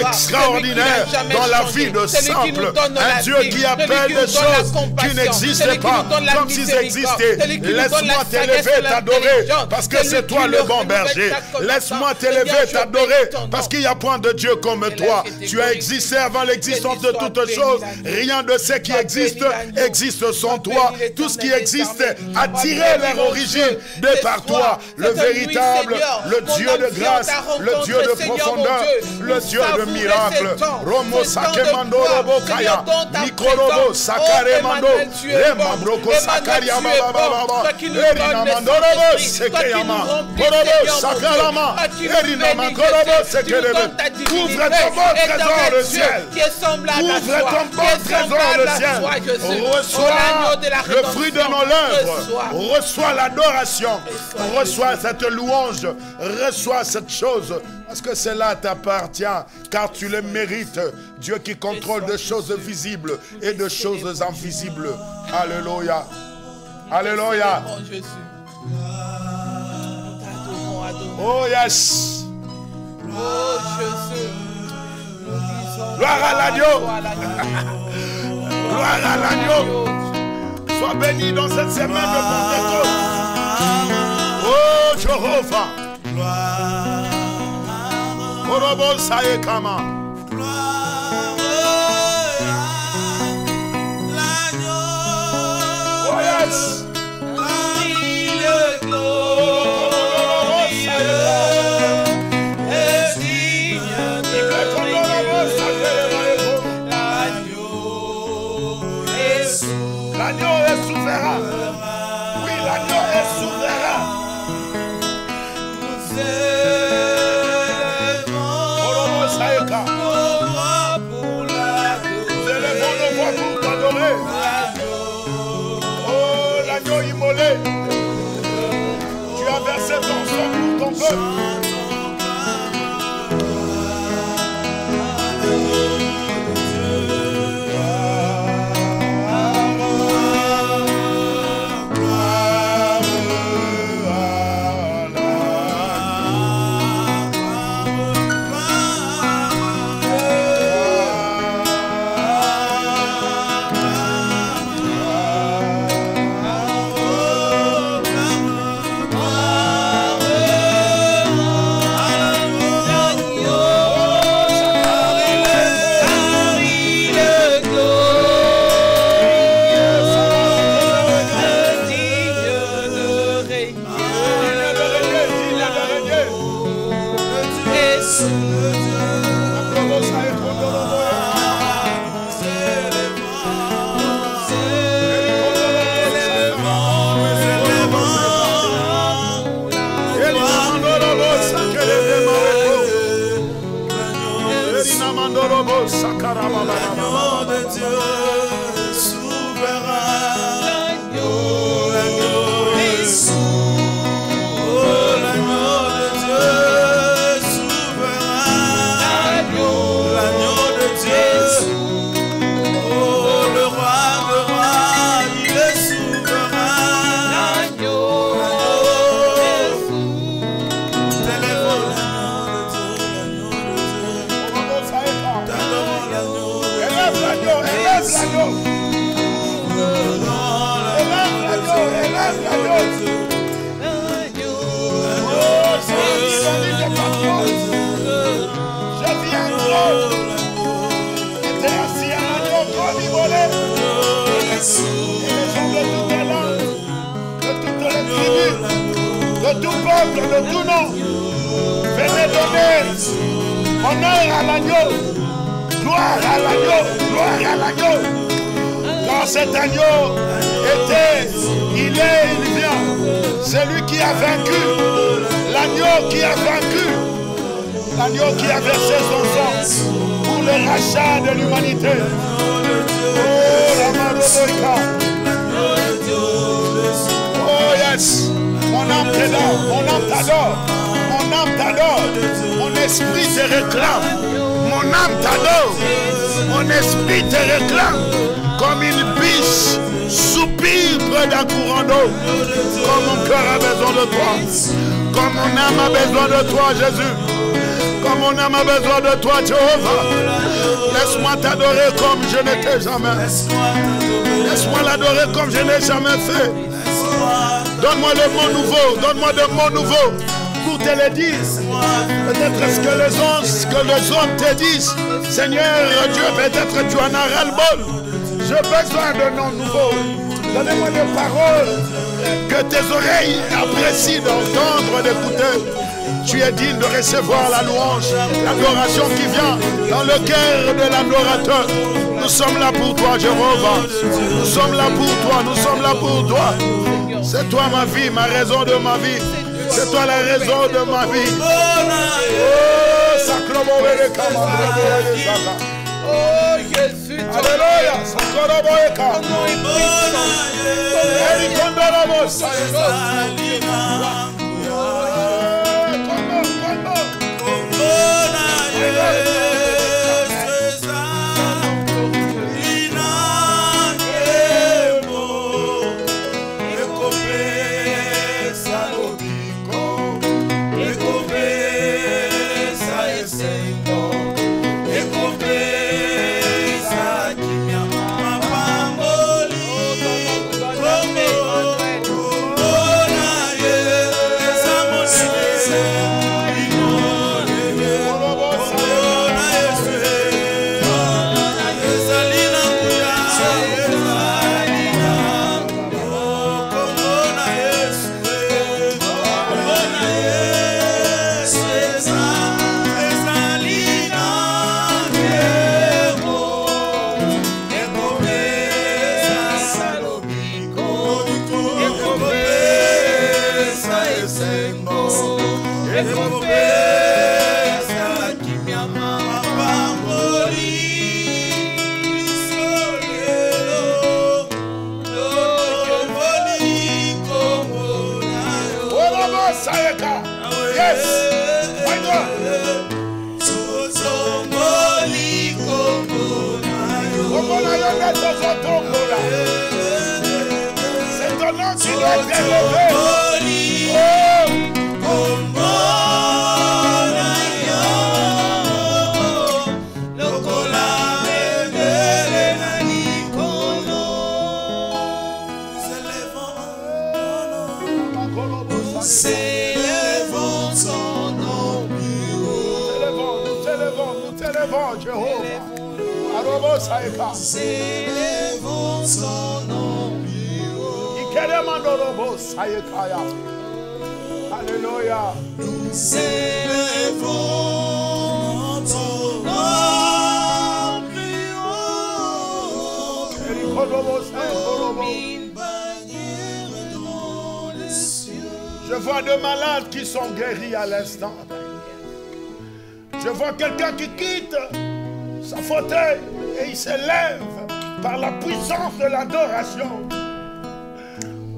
extraordinaires dans la vie de simple. Un Dieu qui appelle des choses qui n'existent pas comme s'ils existaient. Laisse-moi t'élever, t'adorer, parce que c'est toi le bon berger. Laisse-moi t'élever, t'adorer, parce qu'il n'y a point de Dieu comme toi. Tu as existé avant l'existence de toutes choses. Rien de ce qui existe existe sans toi. Tout ce qui existe a tiré leur origine de par toi. Le véritable, le Dieu de grâce, le Dieu de profondeur, le Dieu de miracle. Romo sakemando bokaya, Nikorobo sakaremando, Remabroko sakaria baba, Erina mandorobo sekeyama, Korobo sakarama, Erina mandorobo sekerebe. Ouvre ton bon trésor le ciel. Ouvre ton bon trésor le ciel. Reçois le fruit de nos lèvres. Reçois l'adoration. Reçois cette louange. Reçois cette chose. Parce que cela t'appartient, car tu le mérites. Dieu qui contrôle de choses visibles et de choses invisibles. Alléluia. Alléluia. Oh yes. Oh Jésus. Gloire à l'agneau. Gloire à l'agneau. Sois béni dans cette semaine de Pentecôte. Oh Jéhovah. Korobo saekama. Oh yes. L'agneau est souverain. Oui, l'agneau est souverain. Nous élevons nos voix pour t'adorer. Oh, l'agneau immolé. Tu as versé ton sang pour ton peuple. L'agneau de Dieu souverain, l'agneau est souverain, oh l'agneau de Dieu souverain, l'agneau de Dieu, oh le roi de rois, il est souverain, l'agneau est souverain, l'agneau de Dieu, l'agneau de Dieu. De tout peuple, de tout nom, venez donner honneur à l'agneau, gloire à l'agneau, gloire à l'agneau. Quand cet agneau était, il est, il vient, c'est lui qui a vaincu, l'agneau qui a vaincu, l'agneau qui a versé son sang pour le rachat de l'humanité. Oh, la Marodoïka. Oh yes. Mon âme t'adore, mon âme t'adore, mon âme t'adore, mon esprit te réclame, mon âme t'adore, mon esprit te réclame, comme une biche soupire près d'un courant d'eau, comme mon cœur a besoin de toi, comme mon âme a besoin de toi, Jésus, comme mon âme a besoin de toi, Jéhovah. Laisse-moi t'adorer comme je ne t'ai jamais, laisse-moi l'adorer comme je n'ai jamais fait. Donne-moi le mot nouveau, donne-moi le mot nouveau pour te le dire. Peut-être ce que les hommes te disent, Seigneur Dieu, peut-être tu en as ras-le-bol. J'ai besoin de noms nouveaux. Donnez-moi des paroles que tes oreilles apprécient d'entendre, d'écouter. Tu es digne de recevoir la louange, l'adoration qui vient dans le cœur de l'adorateur. Nous sommes là pour toi, Jéhovah. Nous sommes là pour toi, nous sommes là pour toi. C'est toi ma vie, ma raison de ma vie. C'est toi la raison de ma vie. Oh, sacre mauvais Oh, Jésus, alléluia, sacre mauvais C'est ton nom qui doit être élevé. Célèvrons son nom. Alléluia. Nous célèvrons ton nom plus haut. Comme une bannière dans les cieux. Je vois deux malades qui sont guéris à l'instant. Je vois quelqu'un qui quitte sa fauteuil et il se lève par la puissance de l'adoration.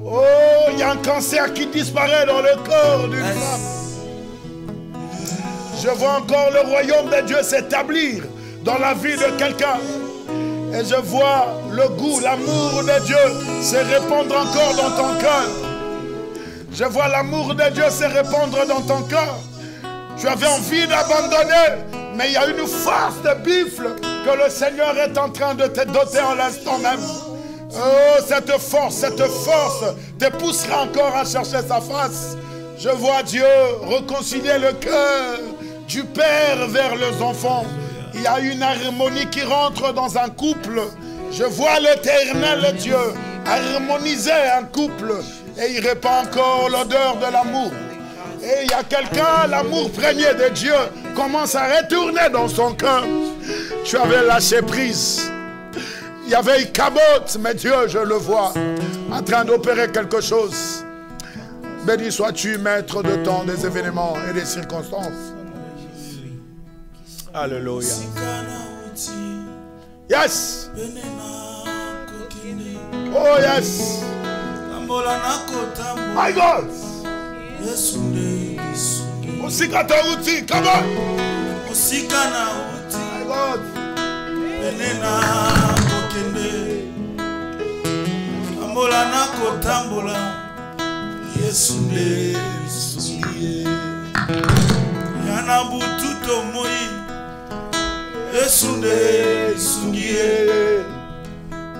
Oh, il y a un cancer qui disparaît dans le corps d'une femme. Je vois encore le royaume de Dieu s'établir dans la vie de quelqu'un. Et je vois le goût, l'amour de Dieu se répandre encore dans ton cœur. Je vois l'amour de Dieu se répandre dans ton cœur. Tu avais envie d'abandonner, mais il y a une force de buffle que le Seigneur est en train de te doter en l'instant même. Oh, cette force te poussera encore à chercher sa face. Je vois Dieu réconcilier le cœur du père vers les enfants. Il y a une harmonie qui rentre dans un couple. Je vois l'Éternel Dieu harmoniser un couple. Et il répand encore l'odeur de l'amour. Et il y a quelqu'un, l'amour premier de Dieu commence à retourner dans son cœur. Tu avais lâché prise. Il y avait une cabote, mais Dieu, je le vois, en train d'opérer quelque chose. Béni sois-tu, maître de temps, des événements et des circonstances. Alléluia. Yes. Oh yes. My God. Usikata uti, come on. My God. Tambola nako tambola Yesu nde sungie Yana bututo moi Yesu nde sungie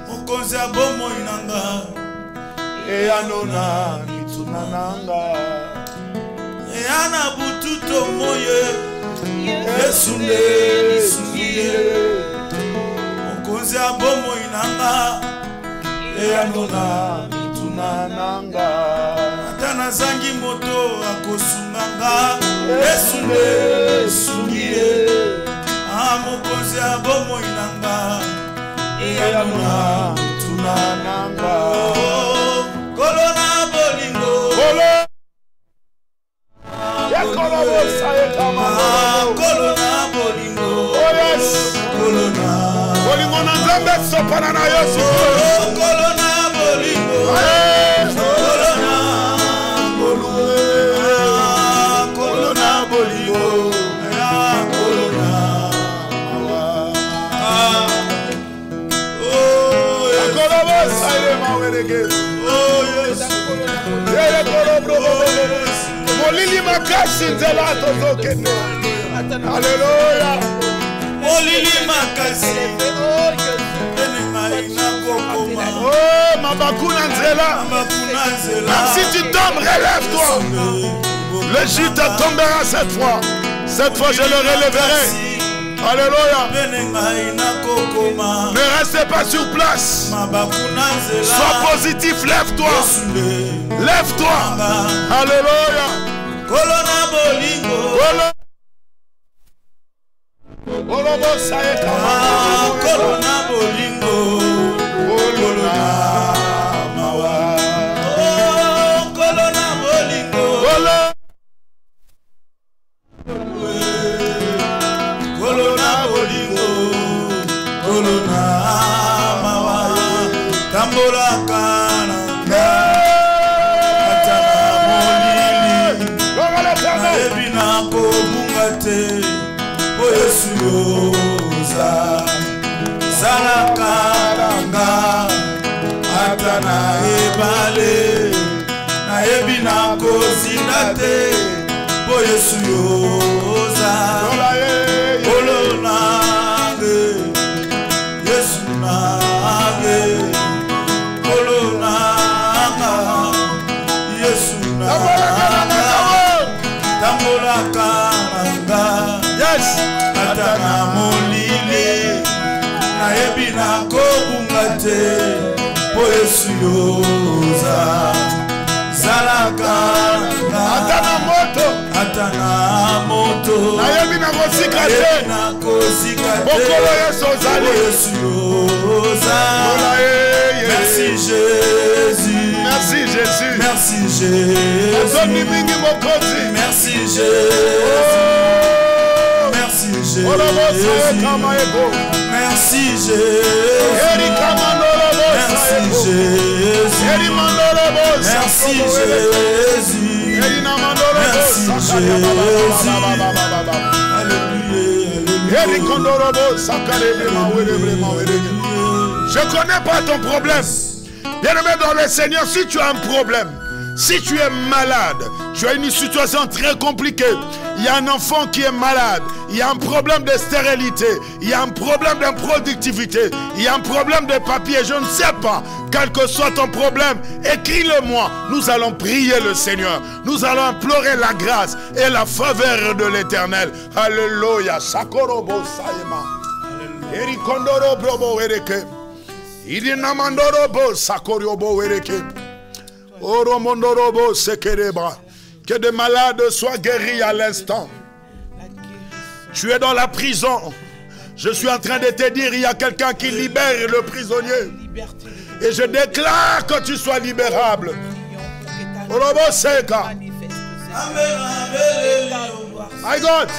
Mokonzi abomo inanga Eyanona nitunananga Yana bututo moi Yesu nde sungie Mokonzi abomo inanga Eyanona nitunananga Atana zangi moto akosunganga Yesu nde sungie Mokonzi abomo inanga Eyanona nitunananga Kolona bolingo Yakola bosa yekama Kolona bolingo Oh yes Kolona bolingo na nzambe sopana na Yesu Kolona bolingo Kolona bolingo Kolona bolingo Kolona Oh Yakola bosa yemawerege Oh yes Molili makasi nzela tozokende Alléluia Molili makasi Oh mabakuna nzela Même si tu tombes, relève-toi. L'Égypte tombera cette fois. Cette fois je le relèverai. Alléluia. Ne restez pas sur place. Sois positif, lève-toi. Lève-toi. Alléluia. Kolona bolingo. Kolona bolingo. Kolona mawa. Kolona bolingo. Kolona bolingo. Kolona mawa. Tambola kana. Ebina ko bungate po Yesu yoza salakaranga atana ebale na ebina ko zindate po Yesu yoza olonage Yesu nage olonanga Yesu nage Tambola karanga Yes Atana molile Na ebina kobungate Po Yesu yoza Zala karanga Atana moto Na ebina kosikate Bokolo Yesu ozali Yesu yoza Merci Jésus Merci Jésus Merci Jésus Azoni mingi mokozi Merci Jésus Merci Jésus Merci Jésus Merci Jésus Merci Jésus Merci Jésus Je connais pas ton problème. Bien-aimé dans le Seigneur, si tu as un problème, Si tu es malade, tu as une situation très compliquée, il y a un enfant qui est malade, il y a un problème de stérilité, il y a un problème d'improductivité, il y a un problème de papier, je ne sais pas, quel que soit ton problème, écris-le-moi. Nous allons prier le Seigneur, nous allons implorer la grâce et la faveur de l'Éternel. Alléluia. Sakorobo Saïma. Erikondoro Brobo Ereke. Irinamandorobo Sakoriobo Ereke. Oromondorobo Sekereba. Que des malades soient guéris à l'instant. Tu es dans la prison. Je suis en train de te dire, il y a quelqu'un qui libère le prisonnier. Et je déclare que tu sois libérable. Orobo Seka. My God.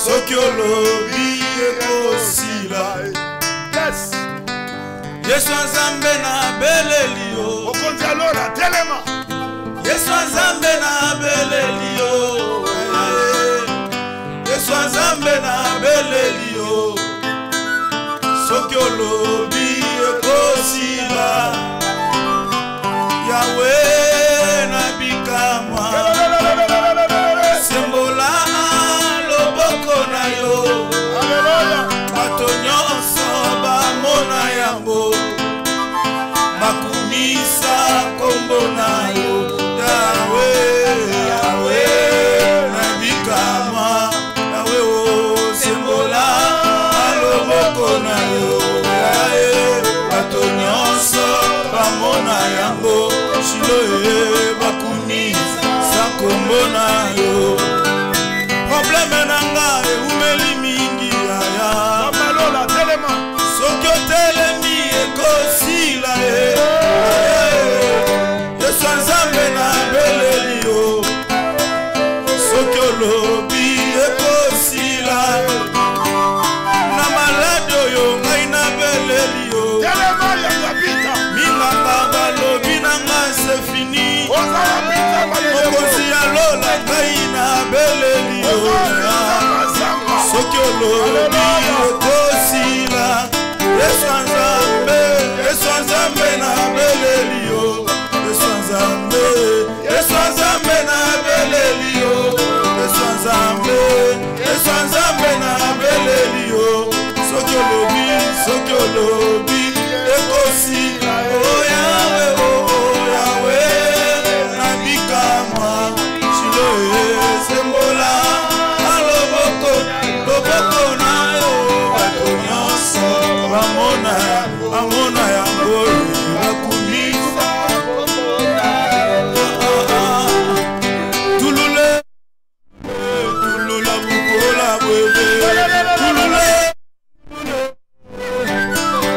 Sokiolobi ekosila. Yes. Yesu Nzambe na belelio. Okonzi alora telema. Yesu Nzambe na belelio. Yesu Nzambe na belelio. Sokiolobi ekosila. Yahweh na bikamwa. Sembola loboko na yo. Bato nyonso bamona yango. Bakumisa kombo na yo. Yahweh, Yahweh na bikamwa. Yahweh o sembola loboko na yo. Bato nyonso bamona yango. Shiloe bakumisa kombo na yo. Problème nanga eumeli mingi aya. Malola telema. Soki otelemi ekosila Yesu Nzambe na beleli yo. Soki olobi ekosila. Na malade oyo ngai na beleli yo. Telema ya kapita. Minganga balobi nanga c'est fini. Ozala pita malele. Okosi ya lola ngai na beleli yo. Soki olobi ekosila. Yesu Nzambe, Yesu Nzambe na beleli yo. Yesu Nzambe, Yesu Nzambe na beleli yo. Yesu Nzambe, Yesu Nzambe na beleli yo. Soki olobi ekosila. Oh Yahweh, oh Yahweh na bikamwa. Shiloe sembola aloboko na yo. Bato nyonso bamona yango bakumisa. Tulule tulula bukola bwebe. Tulule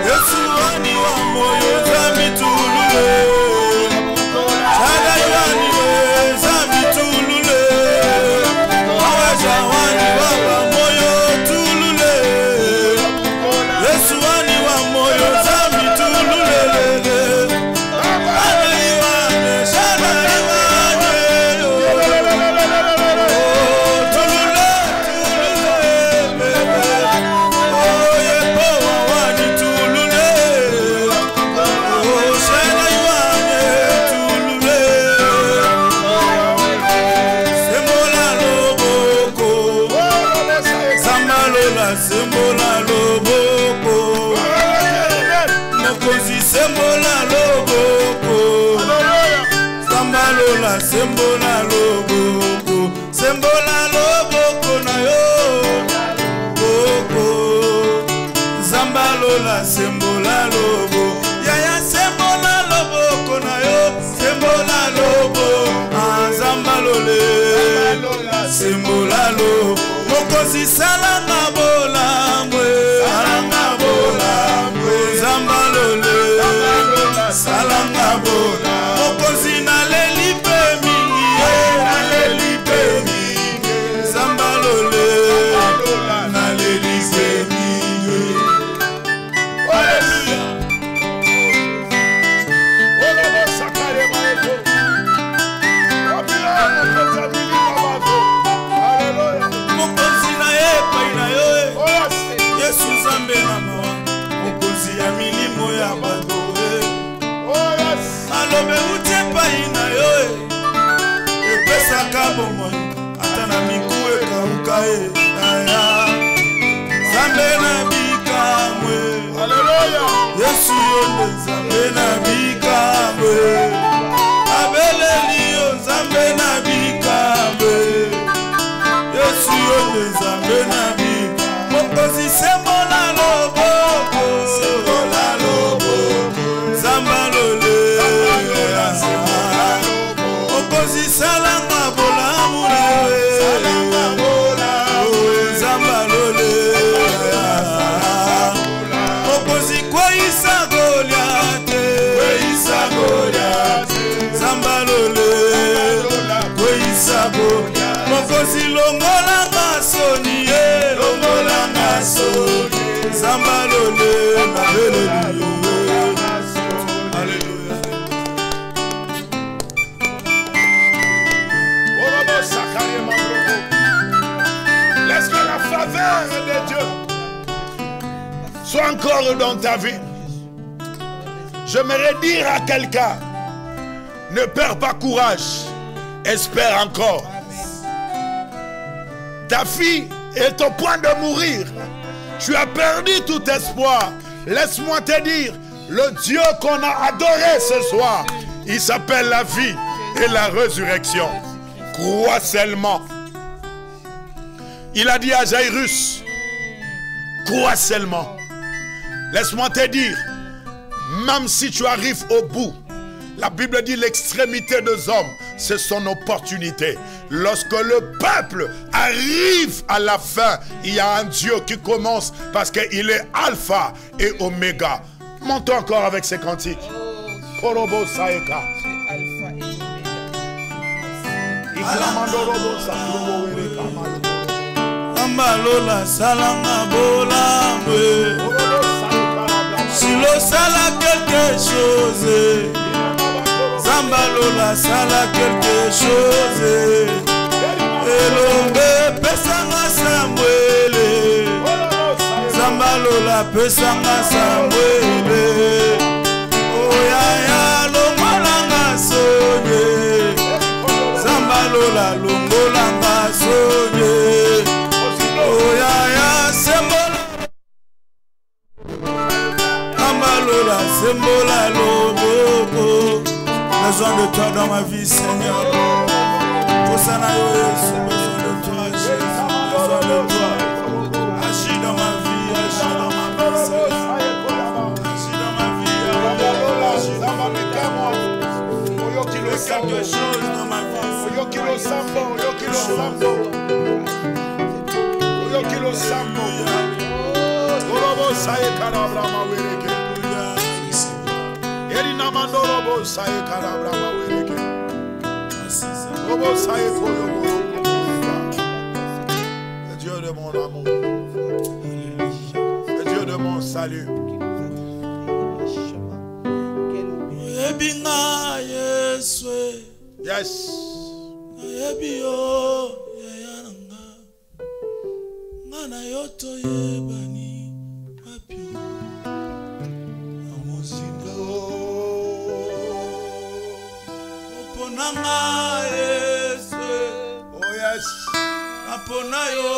Yesu wani wa moyo zami tulule. Shada wani zami tulule. Awaja wani wa moyo tulule. Yesu wani wa moyo zami tulule. Shada iwane tulule. Oh yepo wani tulule. Oh shada iwane tulule. Sembola loboko. Zambalola sembola loboko. Mokozi sembola loboko. Zambalola sembola loboko. Sembola loboko na yo. Boko. Zambalola sembola lobo. Yaya sembola loboko na yo. Sembola lobo. Zambalole sembola lobo. Mokozi salanga bolangwe. Salanga bolangwe. Zambalole salanga bola. Mokozi naleli pe mingi. Naleli pe mingi. Zambalole naleli pe mingi. Hallelujah. Olobo sakare maeko. Wabila na kota bilima bazo. Hallelujah. Mokozi na epa euti epai na yo epesaka bomoi ata na miku ekauka aya Nzambe na bikamwe Alléluia. Yesu yo nde Nzambe na bikamwe abeleli yo Nzambe na bikamwe Yesu yo nde Nzambe na bikamwe mokozi sembola loboko Zambalole mokozi salanga bolamu Zambalole mokozi kweyisa Goliate Zambalole kweyisa Goliate mokozi longolanga soni longolanga soni Zambalole mabeleli Laisse que la faveur de Dieu soit encore dans ta vie. J'aimerais dire à quelqu'un, ne perds pas courage, espère encore. Ta fille est au point de mourir. Tu as perdu tout espoir. Laisse-moi te dire, le Dieu qu'on a adoré ce soir, il s'appelle la vie et la résurrection. Crois seulement. Il a dit à Jairus, crois seulement. Laisse-moi te dire, même si tu arrives au bout, la Bible dit l'extrémité des hommes, c'est son opportunité. Lorsque le peuple arrive à la fin, il y a un Dieu qui commence parce qu'il est alpha et oméga. Montons encore avec ces cantiques. Korobo Saeka. Ambalola salanga bolamwe Silo sala quelque chose Zambalola sala quelque chose Elombe pesanga Samuele Zambalola pesanga Samuele Oyaya longolanga sonye Zambalola longolanga sonye Oyaya sembola Ambalola sembola lobo. Besoin de toi dans ma vie, Seigneur. Hosanna Yesu, besoin de toi, Jésus. Besoin de toi. Agis dans ma vie, agis dans ma vie, Seigneur. Agis dans ma vie, agis dans ma vie. Fais quelque chose dans ma vie. Oyokilo sambo. Orobo sae karabra mawereke. Erina mandorobo sae karabra mawereke. Robo sae koyobo. Le Dieu de mon amour. Le Dieu de mon salut. Ebinga Yesu. Yes. Ebio yayananga. Ngana yoto yebani apio. Amozindo. Oponanga Yesu. Oh yes. Apona yo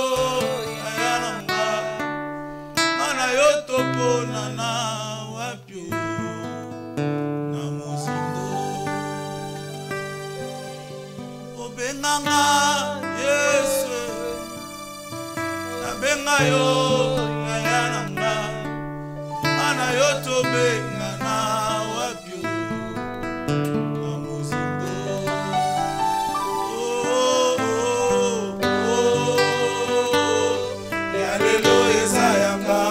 yayananga. Ngana yoto ponana wapio. Benanga Yesu Nabenga yo Nayananga Ana yo to bengana wapyo Namuzindo Nalelo ezayanga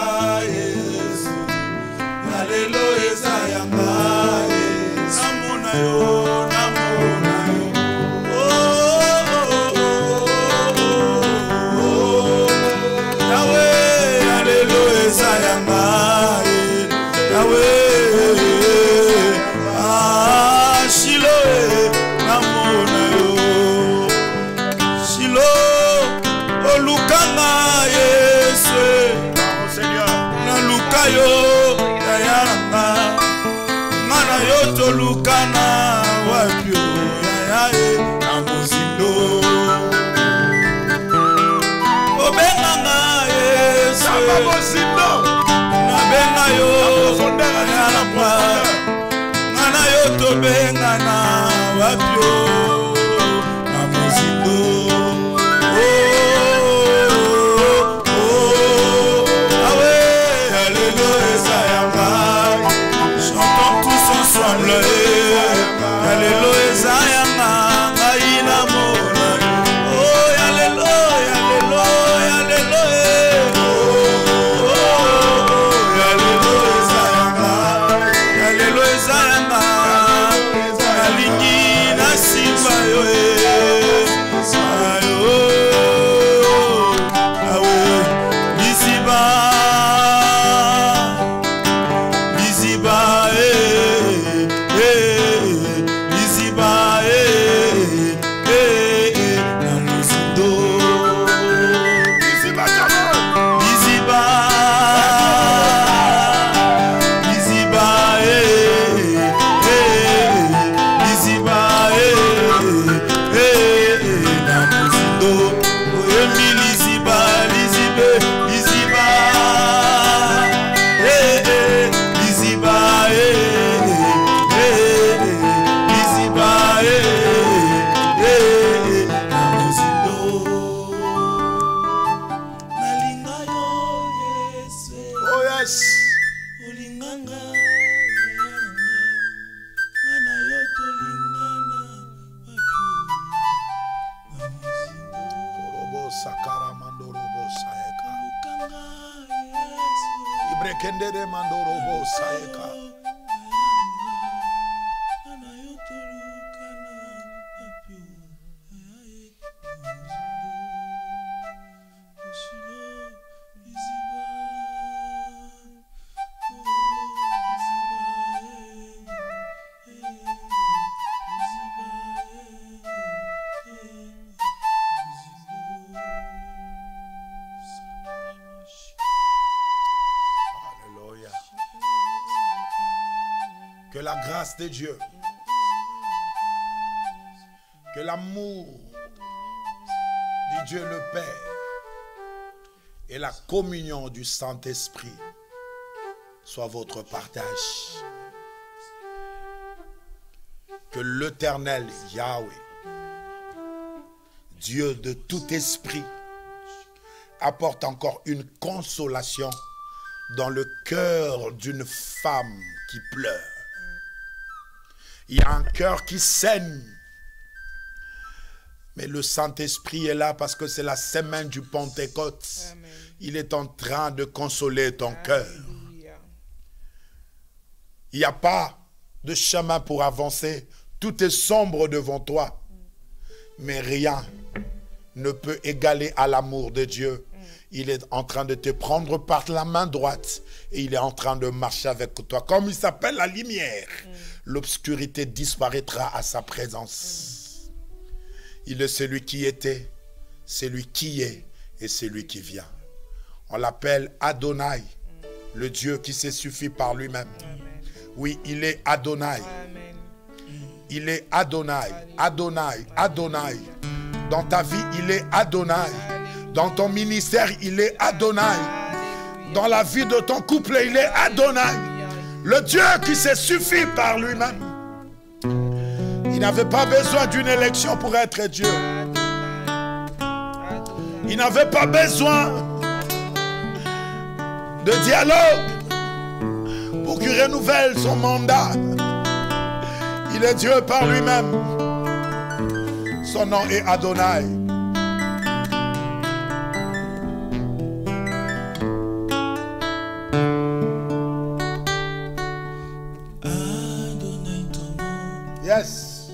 Yesu Nalelo ezayanga Yesu Namuna yo Lukana wapio na mozindo obenganga Yesu nabenga yo ngana yo tobengana wapio na mozindo Que la grâce de Dieu, que l'amour du Dieu le Père et la communion du Saint-Esprit soient votre partage. Que l'Éternel Yahweh, Dieu de tout esprit, apporte encore une consolation dans le cœur d'une femme qui pleure. Il y a un cœur qui saigne. Mais le Saint-Esprit est là parce que c'est la semaine du Pentecôte. Amen. Il est en train de consoler ton cœur. Il n'y a pas de chemin pour avancer. Tout est sombre devant toi. Mais rien ne peut égaler à l'amour de Dieu. Il est en train de te prendre par la main droite et il est en train de marcher avec toi. Comme il s'appelle la lumière, l'obscurité disparaîtra à sa présence. Il est celui qui était, celui qui est et celui qui vient. On l'appelle Adonai, le Dieu qui se suffit par lui-même. Oui, il est Adonai. Il est Adonai, Adonai, Adonai. Dans ta vie, il est Adonai. Dans ton ministère, il est Adonai. Dans la vie de ton couple, il est Adonai. Le Dieu qui se suffit par lui-même. Il n'avait pas besoin d'une élection pour être Dieu. Il n'avait pas besoin de dialogue pour qu'il renouvelle son mandat. Il est Dieu par lui-même. Son nom est Adonai. Yes.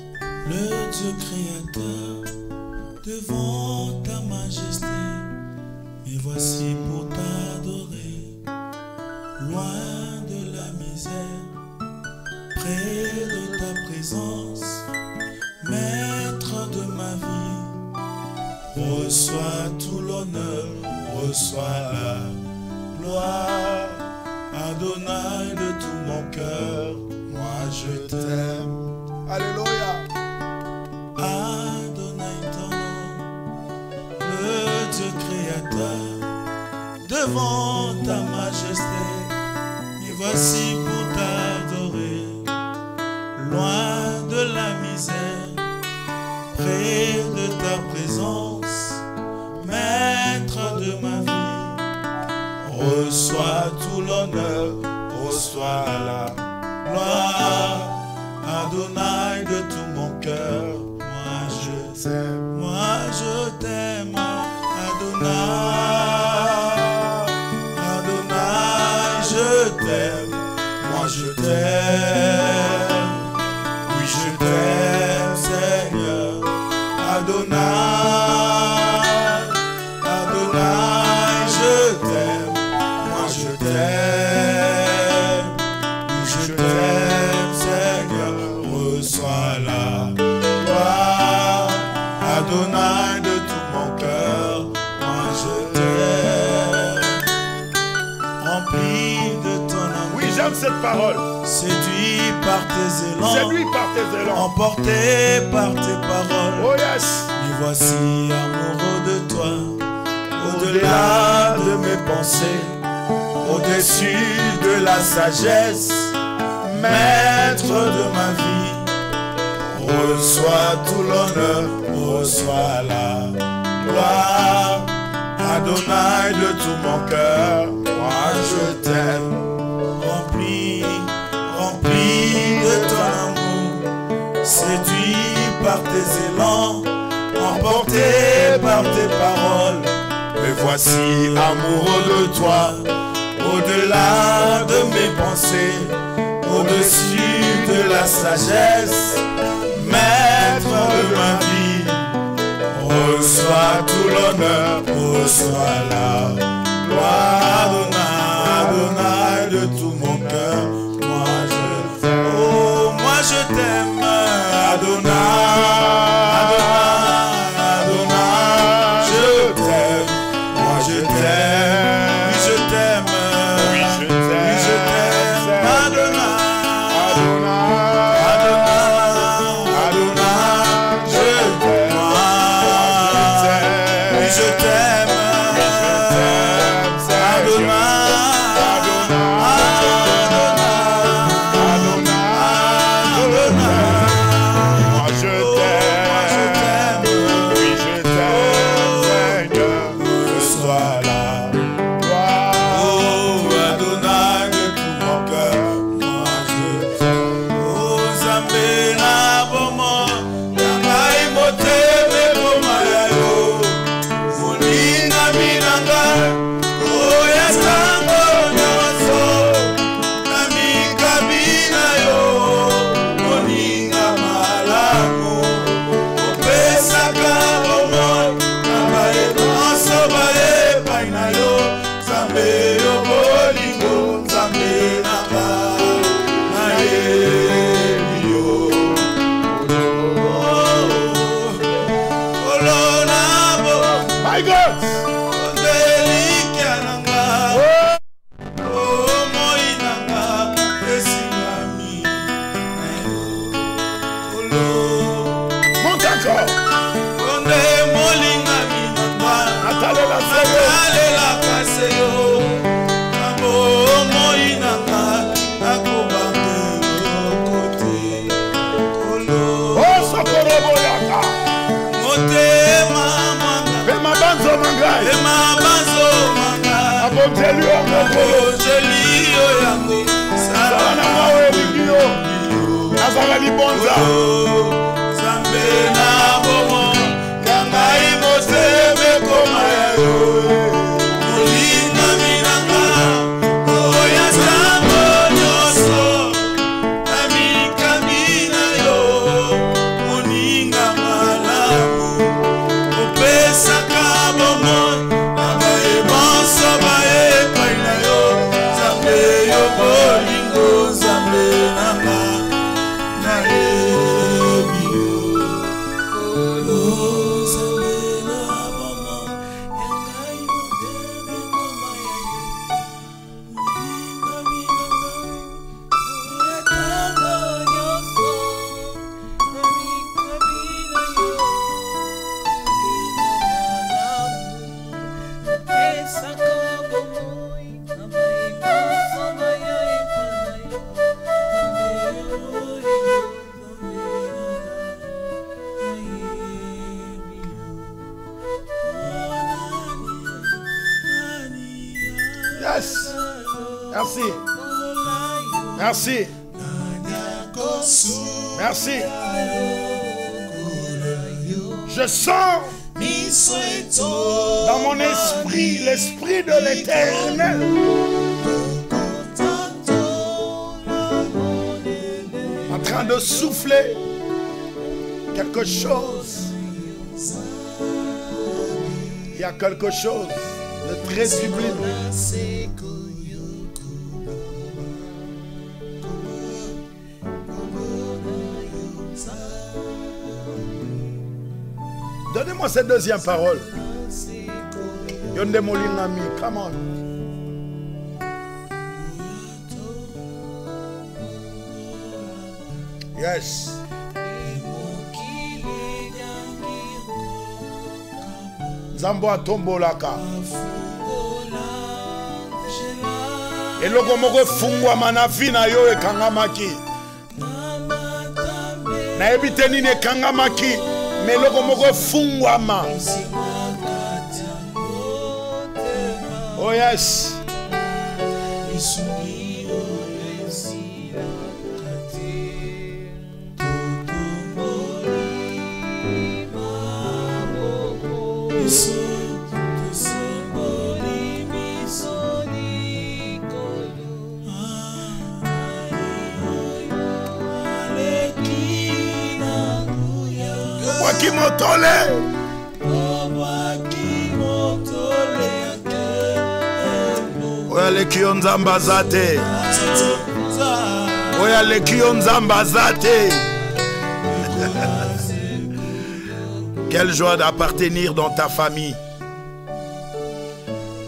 Le Dieu créateur, devant ta majesté, me voici pour t'adorer, loin de la misère, près de ta présence, maître de ma vie, reçois tout l'honneur, reçois la gloire, Adonai de tout mon cœur, moi je t'aime. Alléluia. Adonai ton nom, le Dieu créateur, devant ta majesté, et voici pour t'adorer, loin de la misère, près de ta présence, maître de ma vie. Reçois tout l'honneur, reçois la gloire, Adonai de tout mon cœur. Moi je t'aime, Adonai, Adonai, je t'aime, moi je t'aime, oui je t'aime Seigneur, Adonai, Adonai, je t'aime, moi je t'aime, oui je t'aime Seigneur, reçois la gloire, Adonai de tout mon cœur, moi je t'aime, rempli de ton amour. Oui, j'aime cette parole. Séduit par tes élans, Séduit par tes élans. emporté par tes paroles. Oh yes. Me voici amoureux de toi, au-delà de mes pensées, au-dessus de la sagesse, maître de ma vie. Reçois tout l'honneur, reçois la gloire, Adonai de tout mon cœur, moi je t'aime, rempli de ton amour, séduit par tes élans, emporté par tes paroles. Me voici amoureux de toi, au-delà de mes pensées, au-dessus de la sagesse, maître de ma vie. Reçois tout l'honneur, reçois la gloire, Adonai de tout mon cœur. Moi je t'aime, Adonai, Adonai, je t'aime, moi je t'aime, oui je t'aime, oui je t'aime, Adonai, Adonai, je t'aime, oui je t'aime, Adonai. Zambe nanga na ye Merci. Merci. Merci. Je sens dans mon esprit l'esprit de l'Éternel. En train de souffler quelque chose. Il y a quelque chose de très sublime. Donnez-moi cette deuxième parole. Yonde Molingami, come on. Yes. Zambwa tombolaka. Eloko moko fungwa manafi na yo ekangamaki. Na ebite nini ekangamaki. Meloko moko fungwama. Oh yes. Oya lekio nzamba zate. Oya lekio nzamba zate. Quelle joie d'appartenir dans ta famille.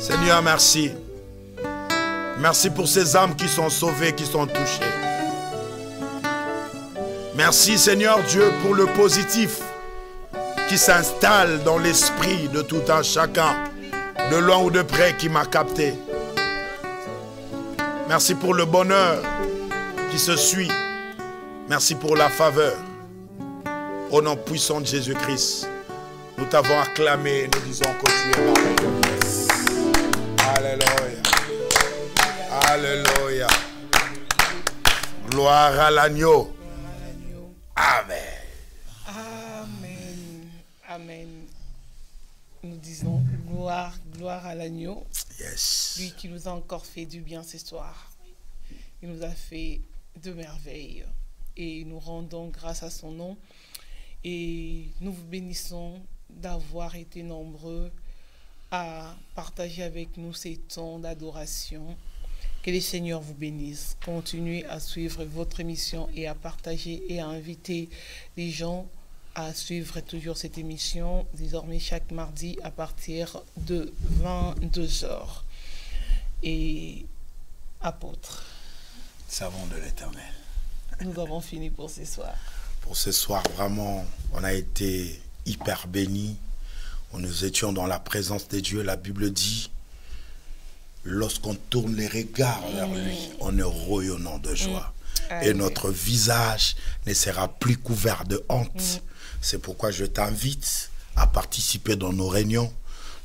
Seigneur, merci. Merci pour ces âmes qui sont sauvées, qui sont touchées. Merci Seigneur Dieu pour le positif qui s'installe dans l'esprit de tout un chacun, de loin ou de près, qui m'a capté. Merci pour le bonheur qui se suit. Merci pour la faveur. Au nom puissant de Jésus-Christ, nous t'avons acclamé et nous disons que tu es merveilleux. Alléluia. Alléluia. Gloire à l'agneau. Amen. Amen. Amen. Nous disons gloire, gloire à l'agneau. Yes. Lui qui nous a encore fait du bien ce soir. Il nous a fait de merveilles. Et nous rendons grâce à son nom. Et nous vous bénissons d'avoir été nombreux à partager avec nous ces temps d'adoration. Que le Seigneur vous bénisse. Continuez à suivre votre émission et à partager et à inviter les gens à suivre toujours cette émission, désormais chaque mardi à partir de 22h. Et apôtre. Savons de l'Éternel. Nous avons fini pour ce soir. Pour ce soir, vraiment, on a été hyper bénis. Nous étions dans la présence de Dieu. La Bible dit, lorsqu'on tourne les regards vers lui, on est rayonnant de joie. Et notre visage ne sera plus couvert de honte. C'est pourquoi je t'invite à participer dans nos réunions.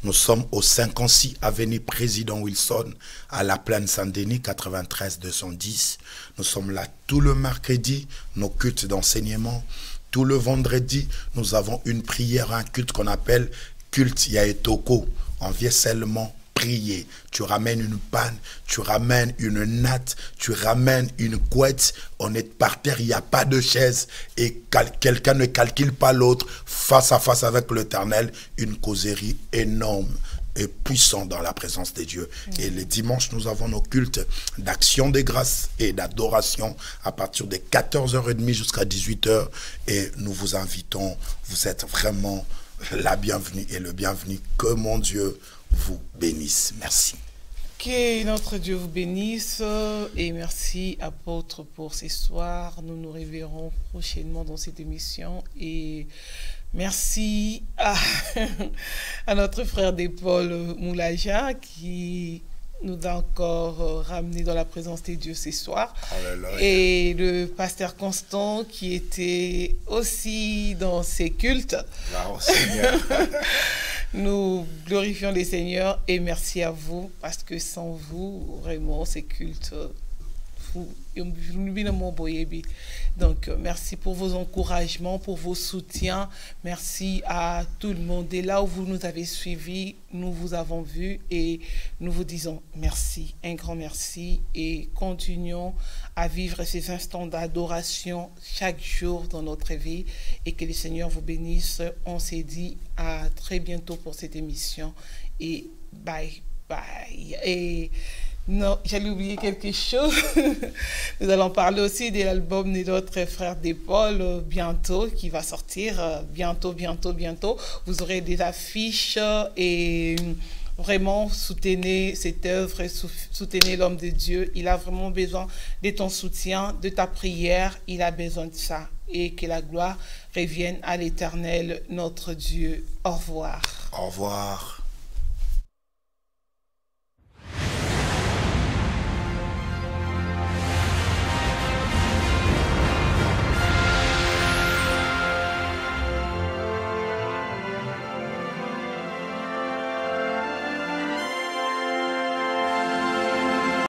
Nous sommes au 56 avenue Président Wilson, à la Plaine Saint-Denis, 93 210. Nous sommes là tout le mercredi, nos cultes d'enseignement. Tout le vendredi, nous avons une prière, un culte qu'on appelle culte Yaetoko. On vient seulement prier. Tu ramènes une panne, tu ramènes une natte, tu ramènes une couette. On est par terre, il n'y a pas de chaise et quelqu'un ne calcule pas l'autre. Face à face avec l'Éternel, une causerie énorme et puissante dans la présence de Dieu. Et les dimanches, nous avons nos cultes d'action des grâces et d'adoration à partir de 14h30 jusqu'à 18h. Et nous vous invitons, vous êtes vraiment la bienvenue et le bienvenu. Que mon Dieu vous bénisse. Merci. Que notre Dieu vous bénisse et merci apôtre pour ce soir. Nous nous reverrons prochainement dans cette émission et merci à notre frère d'épaule Moulaja qui nous a encore ramené dans la présence de Dieu ce soir. Alléluia. Et le pasteur Constant qui était aussi dans ses cultes. Wow, Seigneur. Nous glorifions les Seigneurs et merci à vous parce que sans vous, vraiment, ces cultes, donc merci pour vos encouragements, pour vos soutiens. Merci à tout le monde. Et là où vous nous avez suivis, nous vous avons vus et nous vous disons merci, un grand merci. Et continuons à vivre ces instants d'adoration chaque jour dans notre vie et que le Seigneur vous bénisse. On s'est dit à très bientôt pour cette émission et bye bye. Et non, j'allais oublier quelque chose. Nous allons parler aussi de l'album de notre frère d'Épaule bientôt, qui va sortir bientôt. Vous aurez des affiches et vraiment soutenez cette œuvre, soutenez l'homme de Dieu. Il a vraiment besoin de ton soutien, de ta prière. Il a besoin de ça. Et que la gloire revienne à l'Éternel, notre Dieu. Au revoir. Au revoir.